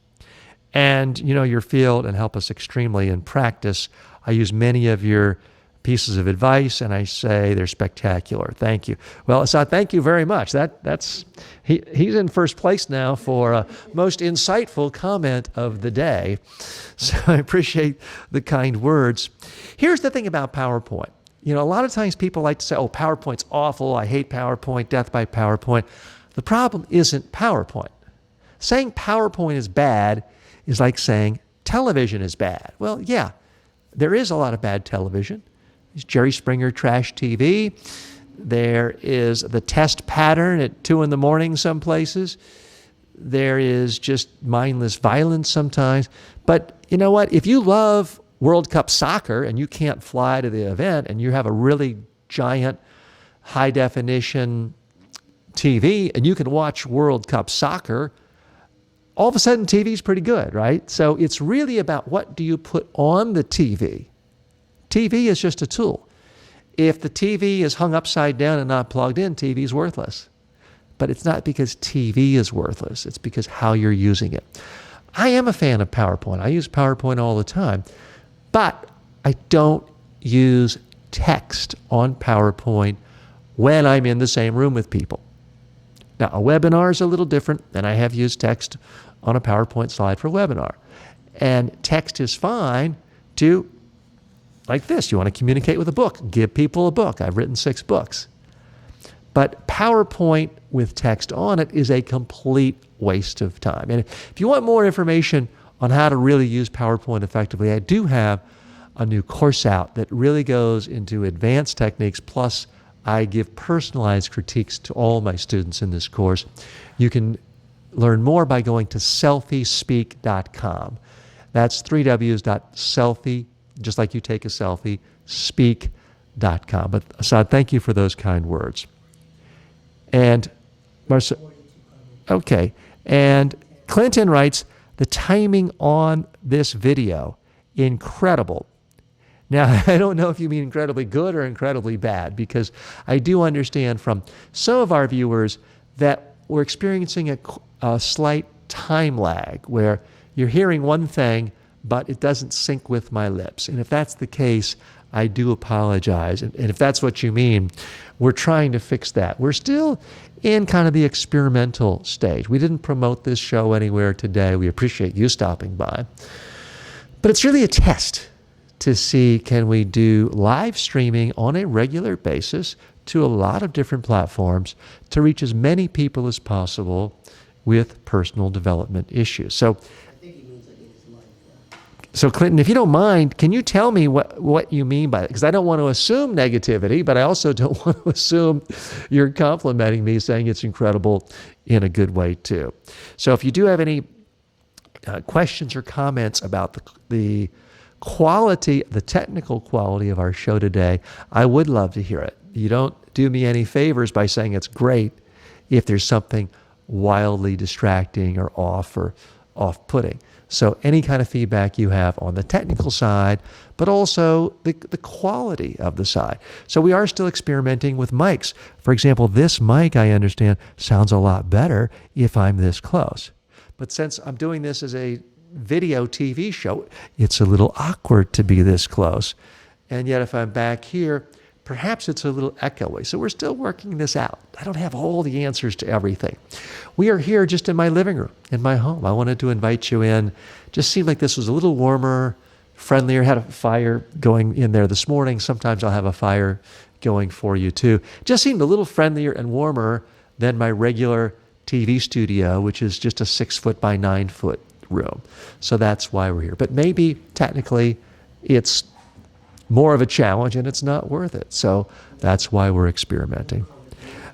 And your field and help us extremely in practice. I use many of your pieces of advice and I say they're spectacular. Thank you. Well, Assad, thank you very much. He's in first place now for most insightful comment of the day. So I appreciate the kind words. Here's the thing about PowerPoint. A lot of times people like to say, PowerPoint's awful. I hate PowerPoint, death by PowerPoint. The problem isn't PowerPoint. Saying PowerPoint is bad is like saying television is bad. Well, yeah, there is a lot of bad television. There's Jerry Springer trash TV. There is the test pattern at 2 a.m. some places. There is just mindless violence sometimes. But you know what? If you love World Cup soccer and you can't fly to the event and you have a really giant high definition TV and you can watch World Cup soccer all of a sudden TV is pretty good, right? So it's really about what do you put on the TV. TV is just a tool. If the TV is hung upside down and not plugged in, TV is worthless. But it's not because TV is worthless. It's because how you're using it. I am a fan of PowerPoint. I use PowerPoint all the time. But I don't use text on PowerPoint when I'm in the same room with people. Now, a webinar is a little different, and I have used text on a PowerPoint slide for a webinar. And text is fine to, like this, you want to communicate with a book, give people a book. I've written 6 books. But PowerPoint with text on it is a complete waste of time. And if you want more information on how to really use PowerPoint effectively, I do have a new course out that really goes into advanced techniques, plus I give personalized critiques to all my students in this course. You can learn more by going to selfiespeak.com. That's 3 W's.selfie, just like you take a selfie, speak.com. But Assad, thank you for those kind words. And Marcia, okay. And Clinton writes, the timing on this video, incredible. Now, I don't know if you mean incredibly good or incredibly bad, because I do understand from some of our viewers that we're experiencing a slight time lag where you're hearing one thing, but it doesn't sync with my lips. And if that's the case, I do apologize. And if that's what you mean, we're trying to fix that. We're still in kind of the experimental stage. We didn't promote this show anywhere today. We appreciate you stopping by. But it's really a test to see, can we do live streaming on a regular basis to a lot of different platforms to reach as many people as possible with personal development issues. So, Clinton, if you don't mind, can you tell me what you mean by that? Because I don't want to assume negativity, but I also don't want to assume you're complimenting me, saying it's incredible in a good way too. So if you do have any questions or comments about the quality, the technical quality of our show today, I would love to hear it. You don't do me any favors by saying it's great if there's something wildly distracting or off-putting. So any kind of feedback you have on the technical side, but also the quality of the side. So we are still experimenting with mics. For example, this mic, I understand, sounds a lot better if I'm this close. But since I'm doing this as a video TV show, it's a little awkward to be this close. And yet if I'm back here, perhaps it's a little echoey. So we're still working this out. I don't have all the answers to everything. We are here just in my living room, in my home. I wanted to invite you in. Just seemed like this was a little warmer, friendlier. Had a fire going in there this morning. Sometimes I'll have a fire going for you too. Just seemed a little friendlier and warmer than my regular TV studio, which is just a 6-foot by 9-foot room. So that's why we're here. But maybe technically it's more of a challenge and it's not worth it. So that's why we're experimenting.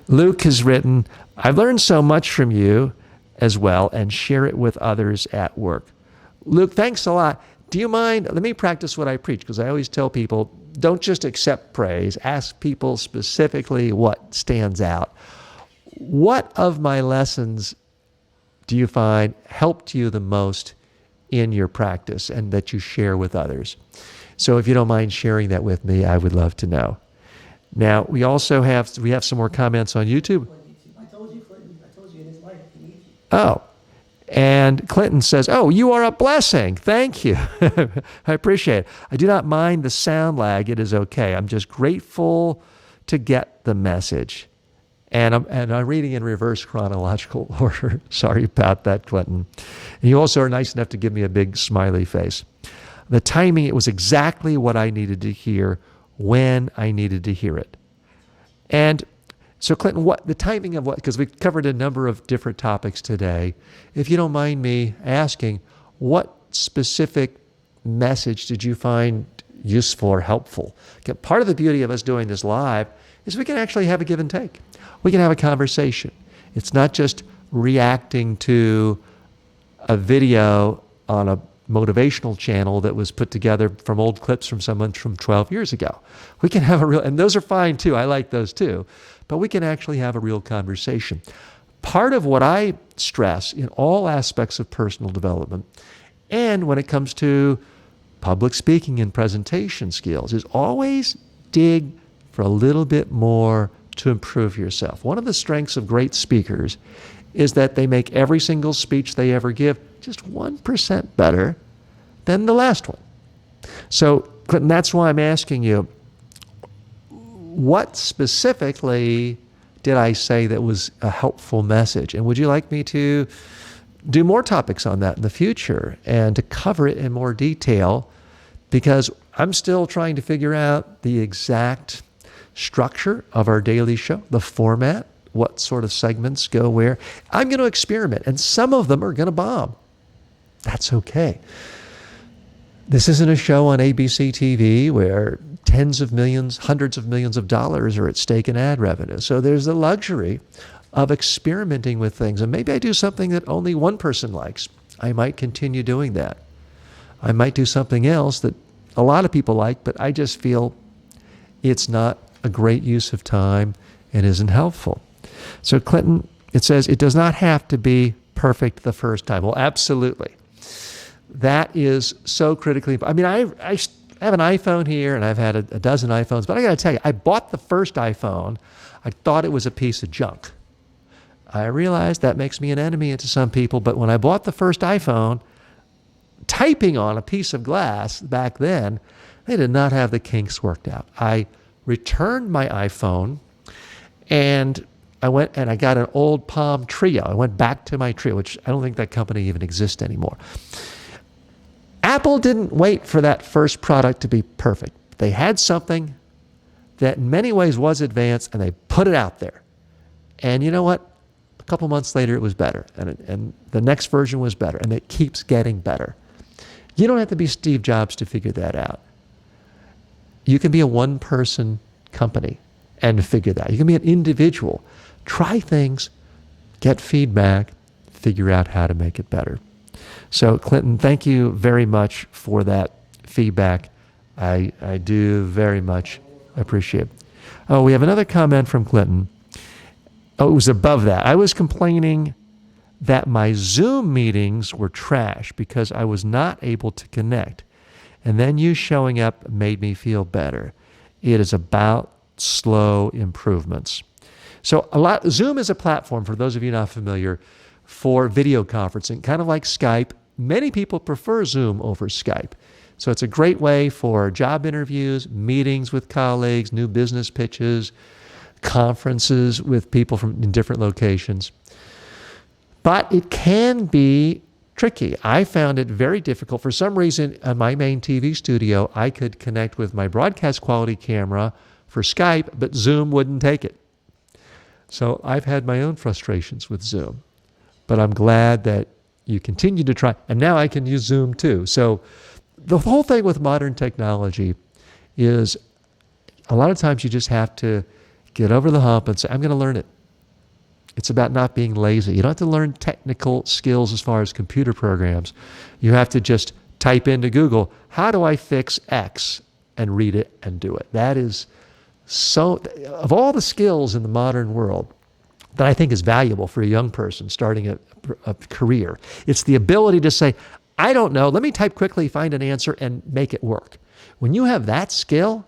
Luke has written, I've learned so much from you as well and share it with others at work. Luke, thanks a lot. Do you mind? Let me practice what I preach, because I always tell people, don't just accept praise. Ask people specifically what stands out. What of my lessons do you find helped you the most in your practice and that you share with others? So if you don't mind sharing that with me, I would love to know. Now, we also have some more comments on YouTube. I told you, Clinton. I told you in his life, he needs you. Oh, and Clinton says, oh, you are a blessing. Thank you. I appreciate it. I do not mind the sound lag. It is okay. I'm just grateful to get the message. And I'm reading in reverse chronological order. Sorry about that, Clinton. And you also are nice enough to give me a big smiley face. The timing, it was exactly what I needed to hear when I needed to hear it. And so, Clinton, what the timing of what, because we covered a number of different topics today. If you don't mind me asking, what specific message did you find useful or helpful? Part of the beauty of us doing this live is we can actually have a give and take. We can have a conversation. It's not just reacting to a video on a motivational channel that was put together from old clips from someone from 12 years ago. We can have a real, and those are fine too, I like those too, but we can actually have a real conversation. part of what I stress in all aspects of personal development, and when it comes to public speaking and presentation skills, is always dig for a little bit more to improve yourself. One of the strengths of great speakers is that they make every single speech they ever give just 1% better than the last one. So, Clinton, that's why I'm asking you, what specifically did I say that was a helpful message? And would you like me to do more topics on that in the future and to cover it in more detail? Because I'm still trying to figure out the exact structure of our daily show, the format, what sort of segments go where. I'm going to experiment, and some of them are going to bomb. That's okay. This isn't a show on ABC TV where tens of millions, hundreds of millions of dollars are at stake in ad revenue. So there's the luxury of experimenting with things. And maybe I do something that only one person likes. I might continue doing that. I might do something else that a lot of people like, but I just feel it's not a great use of time and isn't helpful. So Clinton, it says it does not have to be perfect the first time. Well, absolutely. That is so critically. I mean, I have an iPhone here, and I've had a dozen iPhones, but I got to tell you, I bought the first iPhone. I thought it was a piece of junk. I realized that makes me an enemy to some people, but when I bought the first iPhone, typing on a piece of glass back then, they did not have the kinks worked out. I returned my iPhone, and I went and I got an old Palm Trio. I went back to my Trio, which I don't think that company even exists anymore. Apple didn't wait for that first product to be perfect. They had something that in many ways was advanced, and they put it out there. And you know what? A couple months later, it was better. And the next version was better. And it keeps getting better. You don't have to be Steve Jobs to figure that out. You can be a one-person company and figure that. You can be an individual. Try things, get feedback, figure out how to make it better. So, Clinton, thank you very much for that feedback. I do very much appreciate it. Oh, we have another comment from Clinton. Oh, it was above that. I was complaining that my Zoom meetings were trash because I was not able to connect. And then you showing up made me feel better. It is about slow improvements. So Zoom is a platform, for those of you not familiar, for video conferencing, kind of like Skype. Many people prefer Zoom over Skype. So it's a great way for job interviews, meetings with colleagues, new business pitches, conferences with people in different locations. But it can be tricky. I found it very difficult. For some reason, on my main TV studio, I could connect with my broadcast quality camera for Skype, but Zoom wouldn't take it. So I've had my own frustrations with Zoom. But I'm glad that you continue to try. And now I can use Zoom too. So the whole thing with modern technology is a lot of times you just have to get over the hump and say, I'm going to learn it. It's about not being lazy. You don't have to learn technical skills as far as computer programs. You have to just type into Google, how do I fix X, and read it and do it. That is so, of all the skills in the modern world that I think is valuable for a young person starting a career, it's the ability to say, I don't know, let me type quickly, find an answer, and make it work. When you have that skill,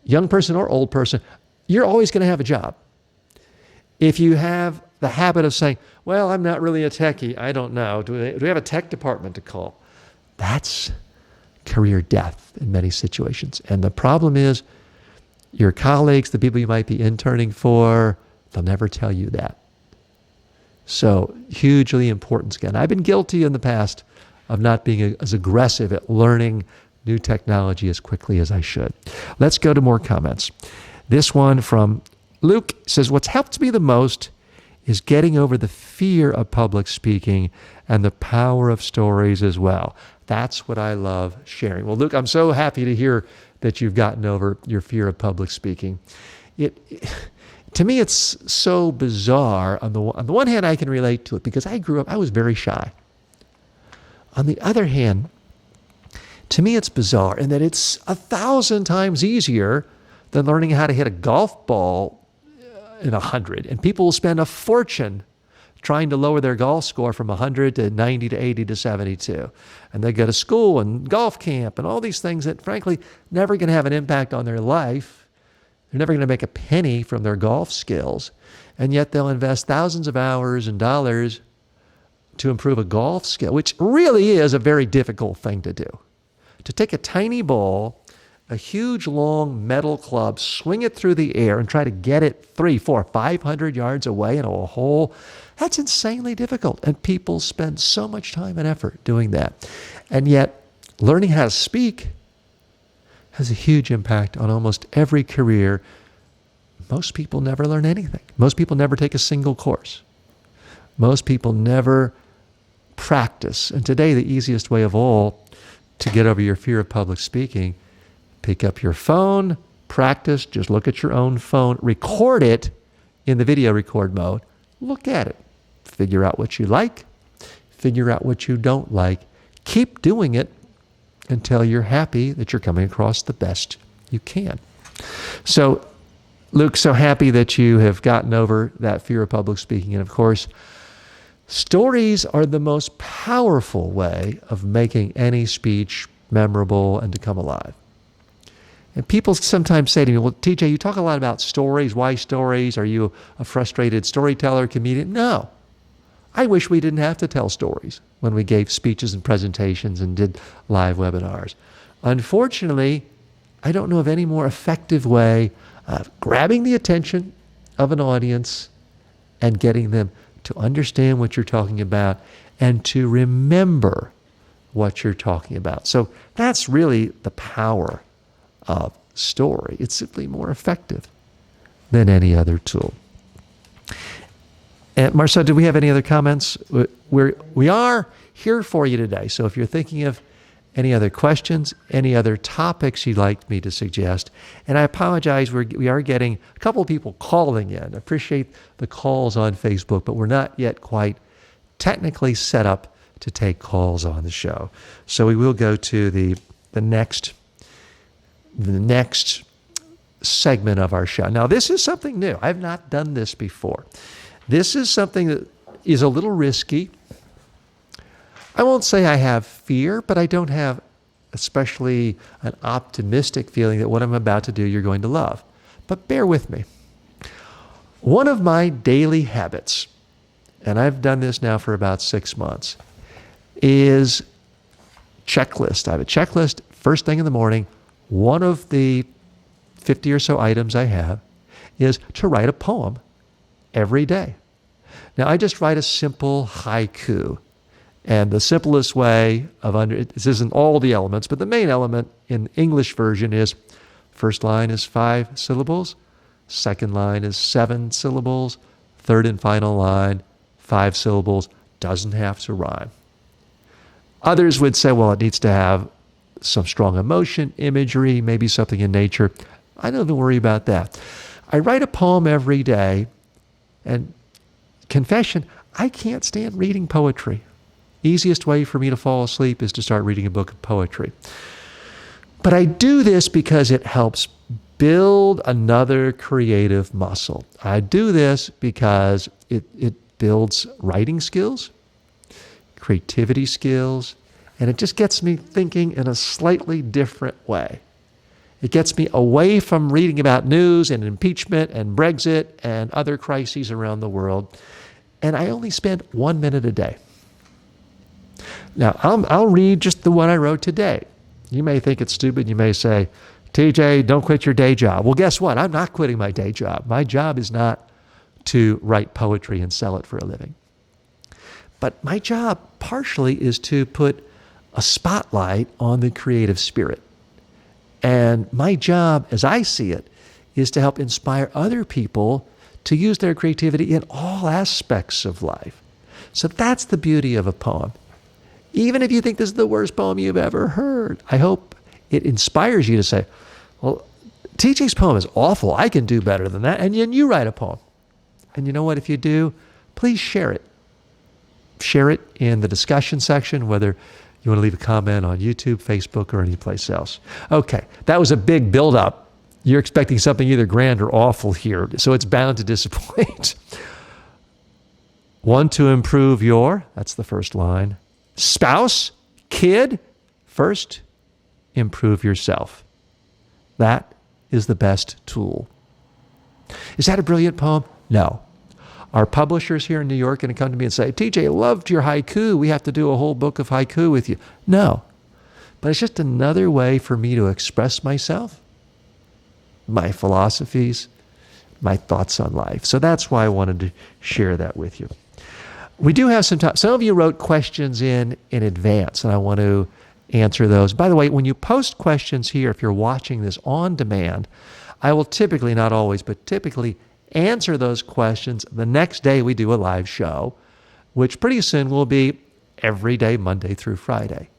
young person or old person, you're always going to have a job. If you have the habit of saying, well, I'm not really a techie, I don't know, do we have a tech department to call? That's career death in many situations. And the problem is, your colleagues, the people you might be interning for, they'll never tell you that. So, hugely important skill. And I've been guilty in the past of not being as aggressive at learning new technology as quickly as I should. Let's go to more comments. This one from Luke says, what's helped me the most is getting over the fear of public speaking and the power of stories as well. That's what I love sharing. Well, Luke, I'm so happy to hear that you've gotten over your fear of public speaking. To me, it's so bizarre. On the one hand, I can relate to it because I grew up, I was very shy. On the other hand, to me, it's bizarre in that it's 1,000 times easier than learning how to hit a golf ball in 100. And people will spend a fortune trying to lower their golf score from 100 to 90 to 80 to 72. And they go to school and golf camp and all these things that, frankly, never going to have an impact on their life. They're never going to make a penny from their golf skills. And yet they'll invest thousands of hours and dollars to improve a golf skill, which really is a very difficult thing to do. To take a tiny ball, a huge long metal club, swing it through the air and try to get it 300, 400, 500 yards away into a hole, that's insanely difficult. And people spend so much time and effort doing that. And yet, learning how to speak has a huge impact on almost every career. Most people never learn anything. Most people never take a single course. Most people never practice. And today, the easiest way of all to get over your fear of public speaking, pick up your phone, practice, just look at your own phone, record it in the video record mode, look at it, figure out what you like, figure out what you don't like, keep doing it until you're happy that you're coming across the best you can. So, Luke, so happy that you have gotten over that fear of public speaking. And of course, stories are the most powerful way of making any speech memorable and to come alive. And people sometimes say to me, well, TJ, you talk a lot about stories. Why stories? Are you a frustrated storyteller, comedian? No. I wish we didn't have to tell stories when we gave speeches and presentations and did live webinars. Unfortunately, I don't know of any more effective way of grabbing the attention of an audience and getting them to understand what you're talking about and to remember what you're talking about. So that's really the power of story. It's simply more effective than any other tool. And Marcel, do we have any other comments? We are here for you today. So if you're thinking of any other questions, any other topics you'd like me to suggest, and I apologize, we are getting a couple of people calling in. I appreciate the calls on Facebook, but we're not yet quite technically set up to take calls on the show. So we will go to the next segment of our show. Now, this is something new. I've not done this before. This is something that is a little risky. I won't say I have fear, but I don't have especially an optimistic feeling that what I'm about to do you're going to love. But bear with me. One of my daily habits, and I've done this now for about 6 months, is checklist. I have a checklist first thing in the morning. One of the 50 or so items I have is to write a poem every day. Now, I just write a simple haiku. And the simplest way of this isn't all the elements, but the main element in English version is first line is 5 syllables, second line is 7 syllables, third and final line, 5 syllables, doesn't have to rhyme. Others would say, well, it needs to have some strong emotion, imagery, maybe something in nature. I don't even worry about that. I write a poem every day, and confession, I can't stand reading poetry. Easiest way for me to fall asleep is to start reading a book of poetry. But I do this because it helps build another creative muscle. I do this because it builds writing skills, creativity skills, and it just gets me thinking in a slightly different way. It gets me away from reading about news and impeachment and Brexit and other crises around the world. And I only spend 1 minute a day. Now, I'll read just the one I wrote today. You may think it's stupid. You may say, TJ, don't quit your day job. Well, guess what? I'm not quitting my day job. My job is not to write poetry and sell it for a living. But my job partially is to put a spotlight on the creative spirit. And my job, as I see it, is to help inspire other people to use their creativity in all aspects of life. So that's the beauty of a poem. Even if you think this is the worst poem you've ever heard, I hope it inspires you to say, well, TJ's poem is awful. I can do better than that. And then you write a poem. And you know what? If you do, please share it. Share it in the discussion section, whether you want to leave a comment on YouTube, Facebook, or any place else. Okay, that was a big build-up You're expecting something either grand or awful here, so it's bound to disappoint. Want to improve your, that's the first line, spouse, kid, first, improve yourself. That is the best tool. Is that a brilliant poem? No. Our publishers here in New York are going to come to me and say, TJ, I loved your haiku. We have to do a whole book of haiku with you. No. But it's just another way for me to express myself, my philosophies, my thoughts on life. So that's why I wanted to share that with you. We do have some time. Some of you wrote questions in advance, and I want to answer those. By the way, when you post questions here, if you're watching this on demand, I will typically, not always, but typically answer those questions the next day we do a live show, which pretty soon will be every day, Monday through Friday.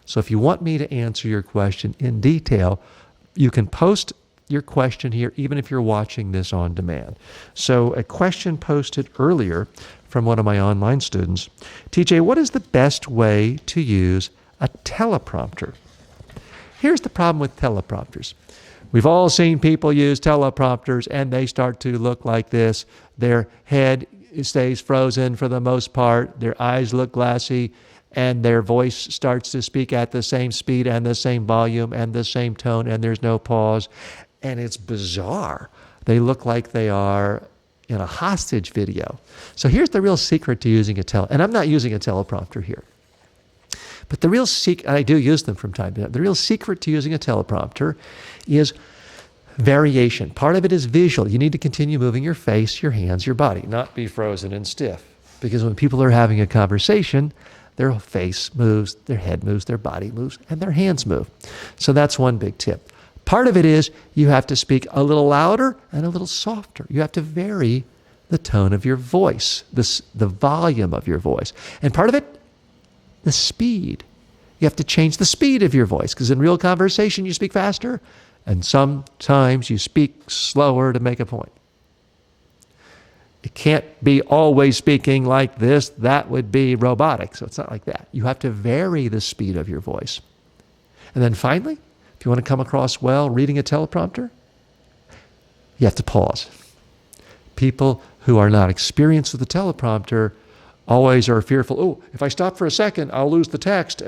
So if you want me to answer your question in detail, you can post your question here, even if you're watching this on demand. So a question posted earlier from one of my online students, TJ, what is the best way to use a teleprompter? Here's the problem with teleprompters. We've all seen people use teleprompters and they start to look like this. Their head stays frozen for the most part. Their eyes look glassy and their voice starts to speak at the same speed and the same volume and the same tone, and there's no pause. And it's bizarre. They look like they are in a hostage video. So here's the real secret to using and I'm not using a teleprompter here. But the real secret, I do use them from time to time, the real secret to using a teleprompter is variation. Part of it is visual. You need to continue moving your face, your hands, your body, not be frozen and stiff. Because when people are having a conversation, their face moves, their head moves, their body moves, and their hands move. So that's one big tip. Part of it is you have to speak a little louder and a little softer. You have to vary the tone of your voice, the volume of your voice. And part of it, the speed. You have to change the speed of your voice, because in real conversation you speak faster and sometimes you speak slower to make a point. It can't be always speaking like this. That would be robotic. So it's not like that. You have to vary the speed of your voice. And then finally, if you want to come across well reading a teleprompter, you have to pause. People who are not experienced with the teleprompter always are fearful, oh, if I stop for a second, I'll lose the text.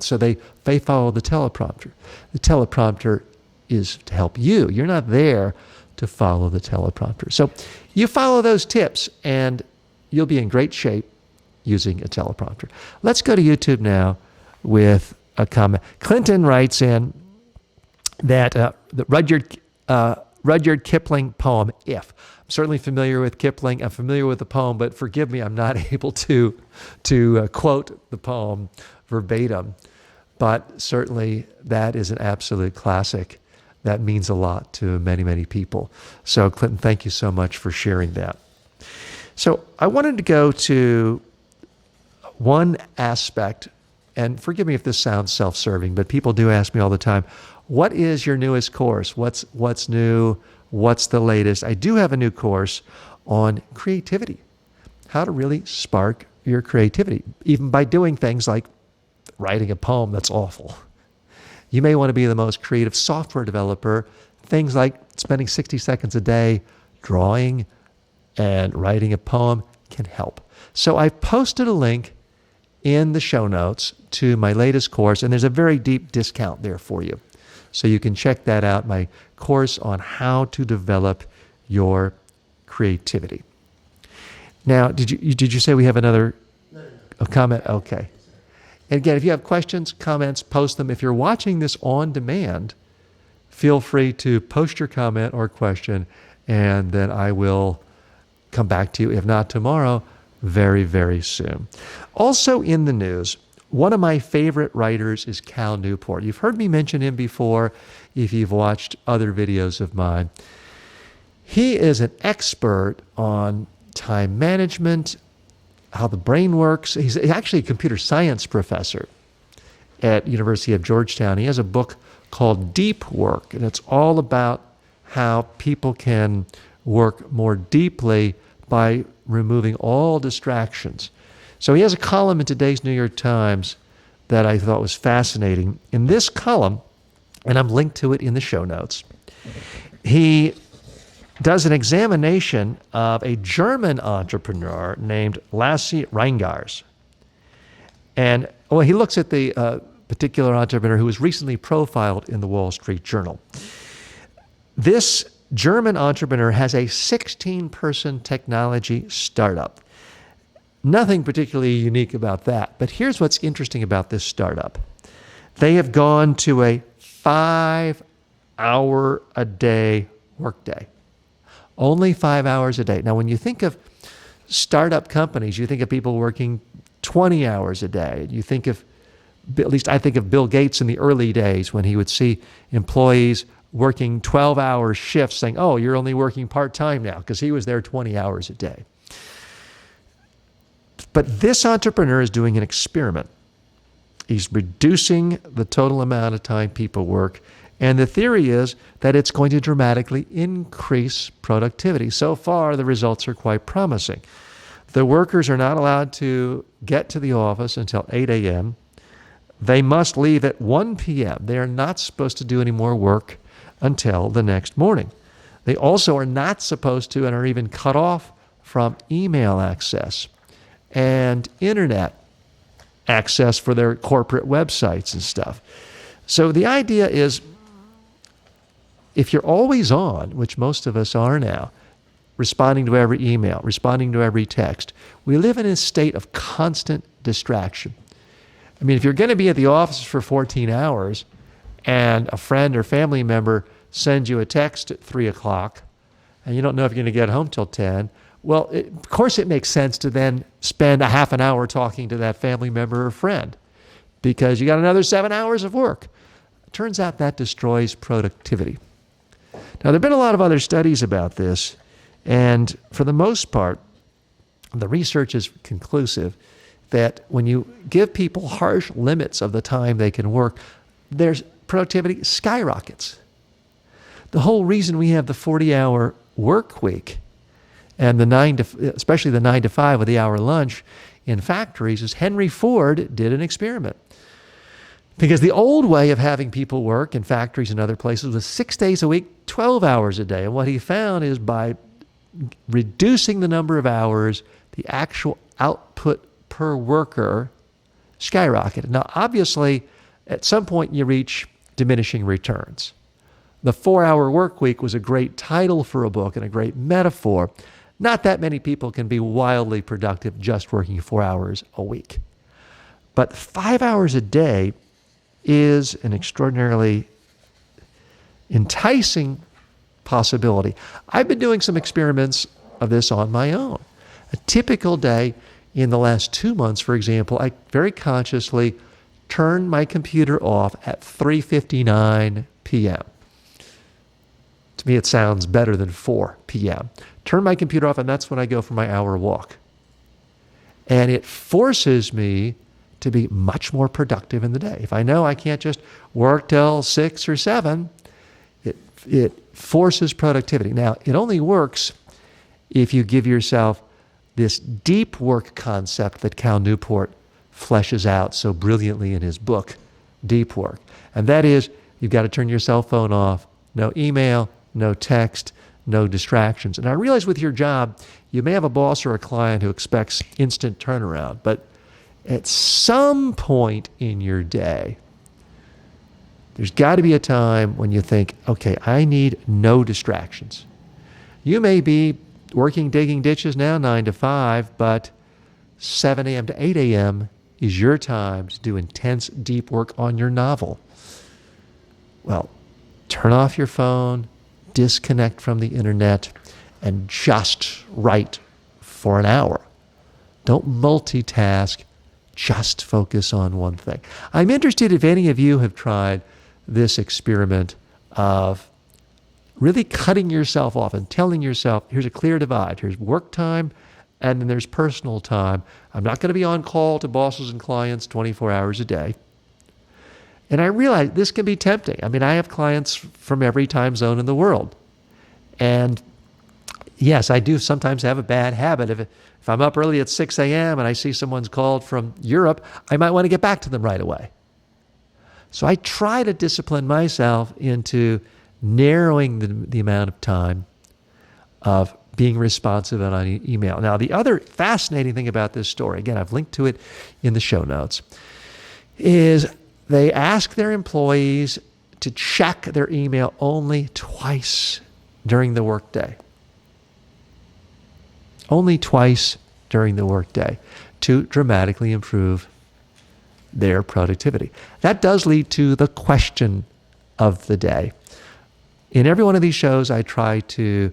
So they follow the teleprompter. The teleprompter is to help you. You're not there to follow the teleprompter. So you follow those tips and you'll be in great shape using a teleprompter. Let's go to YouTube now with a comment. Clinton writes in that the Rudyard Kipling poem, If. I'm certainly familiar with Kipling. I'm familiar with the poem, but forgive me, I'm not able to quote the poem verbatim. But certainly that is an absolute classic. That means a lot to many, many people. So Clinton, thank you so much for sharing that. So I wanted to go to one aspect, and forgive me if this sounds self-serving, but people do ask me all the time, what is your newest course? What's new? What's the latest? I do have a new course on creativity, how to really spark your creativity, even by doing things like writing a poem that's awful. You may want to be the most creative software developer. Things like spending 60 seconds a day drawing and writing a poem can help. So I've posted a link in the show notes to my latest course, and there's a very deep discount there for you. So you can check that out, my course on how to develop your creativity. Now, did you say we have another comment? Okay. And again, if you have questions, comments, post them. If you're watching this on demand, feel free to post your comment or question, and then I will come back to you, if not tomorrow, very, very soon. Also in the news, one of my favorite writers is Cal Newport. You've heard me mention him before if you've watched other videos of mine. He is an expert on time management, how the brain works. He's actually a computer science professor at University of Georgetown. He has a book called Deep Work, and it's all about how people can work more deeply by removing all distractions. So he has a column in today's New York Times that I thought was fascinating. In this column, and I'm linked to it in the show notes, he does an examination of a German entrepreneur named Lasse Reingars. And he looks at the particular entrepreneur who was recently profiled in the Wall Street Journal. This German entrepreneur has a 16-person technology startup. Nothing particularly unique about that. But here's what's interesting about this startup. They have gone to a 5-hour-a-day workday. Only 5 hours a day. Now, when you think of startup companies, you think of people working 20 hours a day. You think of, at least I think of Bill Gates in the early days when he would see employees working 12-hour shifts saying, oh, you're only working part-time now, because he was there 20 hours a day. But this entrepreneur is doing an experiment. He's reducing the total amount of time people work, and the theory is that it's going to dramatically increase productivity. So far, the results are quite promising. The workers are not allowed to get to the office until 8 a.m. They must leave at 1 p.m. They are not supposed to do any more work until the next morning. They also are not supposed to and are even cut off from email access and internet access for their corporate websites and stuff. So the idea is, if you're always on, which most of us are now, responding to every email, responding to every text, we live in a state of constant distraction. I mean, if you're going to be at the office for 14 hours and a friend or family member sends you a text at 3 o'clock and you don't know if you're going to get home till 10, well, of course it makes sense to then spend a half an hour talking to that family member or friend because you got another 7 hours of work. It turns out that destroys productivity. Now, there have been a lot of other studies about this, and for the most part, the research is conclusive that when you give people harsh limits of the time they can work, their productivity skyrockets. The whole reason we have the 40-hour work week and especially the 9 to 5 with the hour lunch in factories is Henry Ford did an experiment. Because the old way of having people work in factories and other places was 6 days a week, 12 hours a day. And what he found is by reducing the number of hours, the actual output per worker skyrocketed. Now, obviously, at some point you reach diminishing returns. The 4-hour work week was a great title for a book and a great metaphor. Not that many people can be wildly productive just working 4 hours a week. But 5 hours a day is an extraordinarily enticing possibility. I've been doing some experiments of this on my own. A typical day in the last 2 months, for example, I very consciously turned my computer off at 3:59 p.m. To me, it sounds better than 4 p.m. Turn my computer off, and that's when I go for my hour walk. And it forces me to be much more productive in the day. If I know I can't just work till 6 or 7, it forces productivity. Now, it only works if you give yourself this deep work concept that Cal Newport fleshes out so brilliantly in his book, Deep Work. And that is, you've got to turn your cell phone off, no email, no text, no distractions. And I realize with your job, you may have a boss or a client who expects instant turnaround, but at some point in your day, there's got to be a time when you think, okay, I need no distractions. You may be working, digging ditches now, 9 to 5, but 7 a.m. to 8 a.m. is your time to do intense, deep work on your novel. Well, turn off your phone, disconnect from the internet, and just write for an hour. Don't multitask. Just focus on one thing. I'm interested if any of you have tried this experiment of really cutting yourself off and telling yourself, here's a clear divide. Here's work time, and then there's personal time. I'm not going to be on call to bosses and clients 24 hours a day. And I realize this can be tempting. I mean, I have clients from every time zone in the world. And yes, I do sometimes have a bad habit of if I'm up early at 6 a.m. and I see someone's called from Europe, I might want to get back to them right away. So I try to discipline myself into narrowing the amount of time of being responsive on email. Now, the other fascinating thing about this story, again, I've linked to it in the show notes, is they ask their employees to check their email only twice during the workday. Only twice during the workday to dramatically improve their productivity. That does lead to the question of the day. In every one of these shows, I try to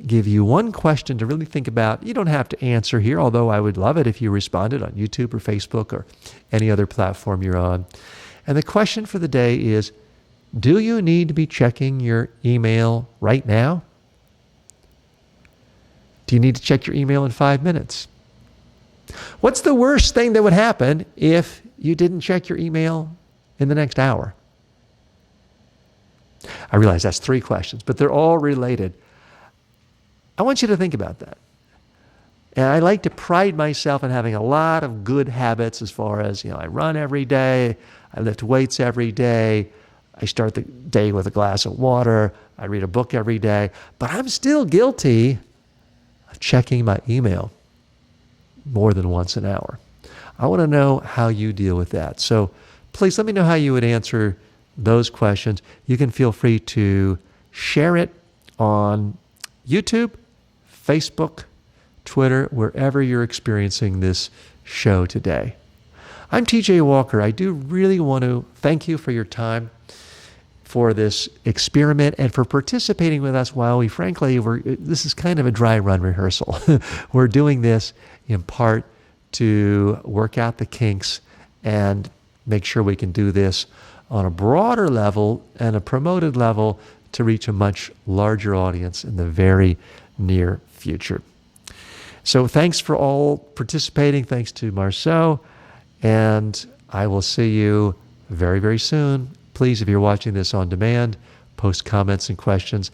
give you one question to really think about. You don't have to answer here, although I would love it if you responded on YouTube or Facebook or any other platform you're on. And the question for the day is, do you need to be checking your email right now? Do you need to check your email in 5 minutes? What's the worst thing that would happen if you didn't check your email in the next hour? I realize that's 3 questions, but they're all related. I want you to think about that. And I like to pride myself in having a lot of good habits as far as, I run every day, I lift weights every day, I start the day with a glass of water, I read a book every day, but I'm still guilty of checking my email more than once an hour. I want to know how you deal with that. So please let me know how you would answer those questions. You can feel free to share it on YouTube, Facebook, Twitter, wherever you're experiencing this show today. I'm TJ Walker. I do really want to thank you for your time, for this experiment, and for participating with us while this is kind of a dry run rehearsal. We're doing this in part to work out the kinks and make sure we can do this on a broader level and a promoted level to reach a much larger audience in the very near future. So thanks for all participating. Thanks to Marceau. And I will see you very, very soon. Please, if you're watching this on demand, post comments and questions.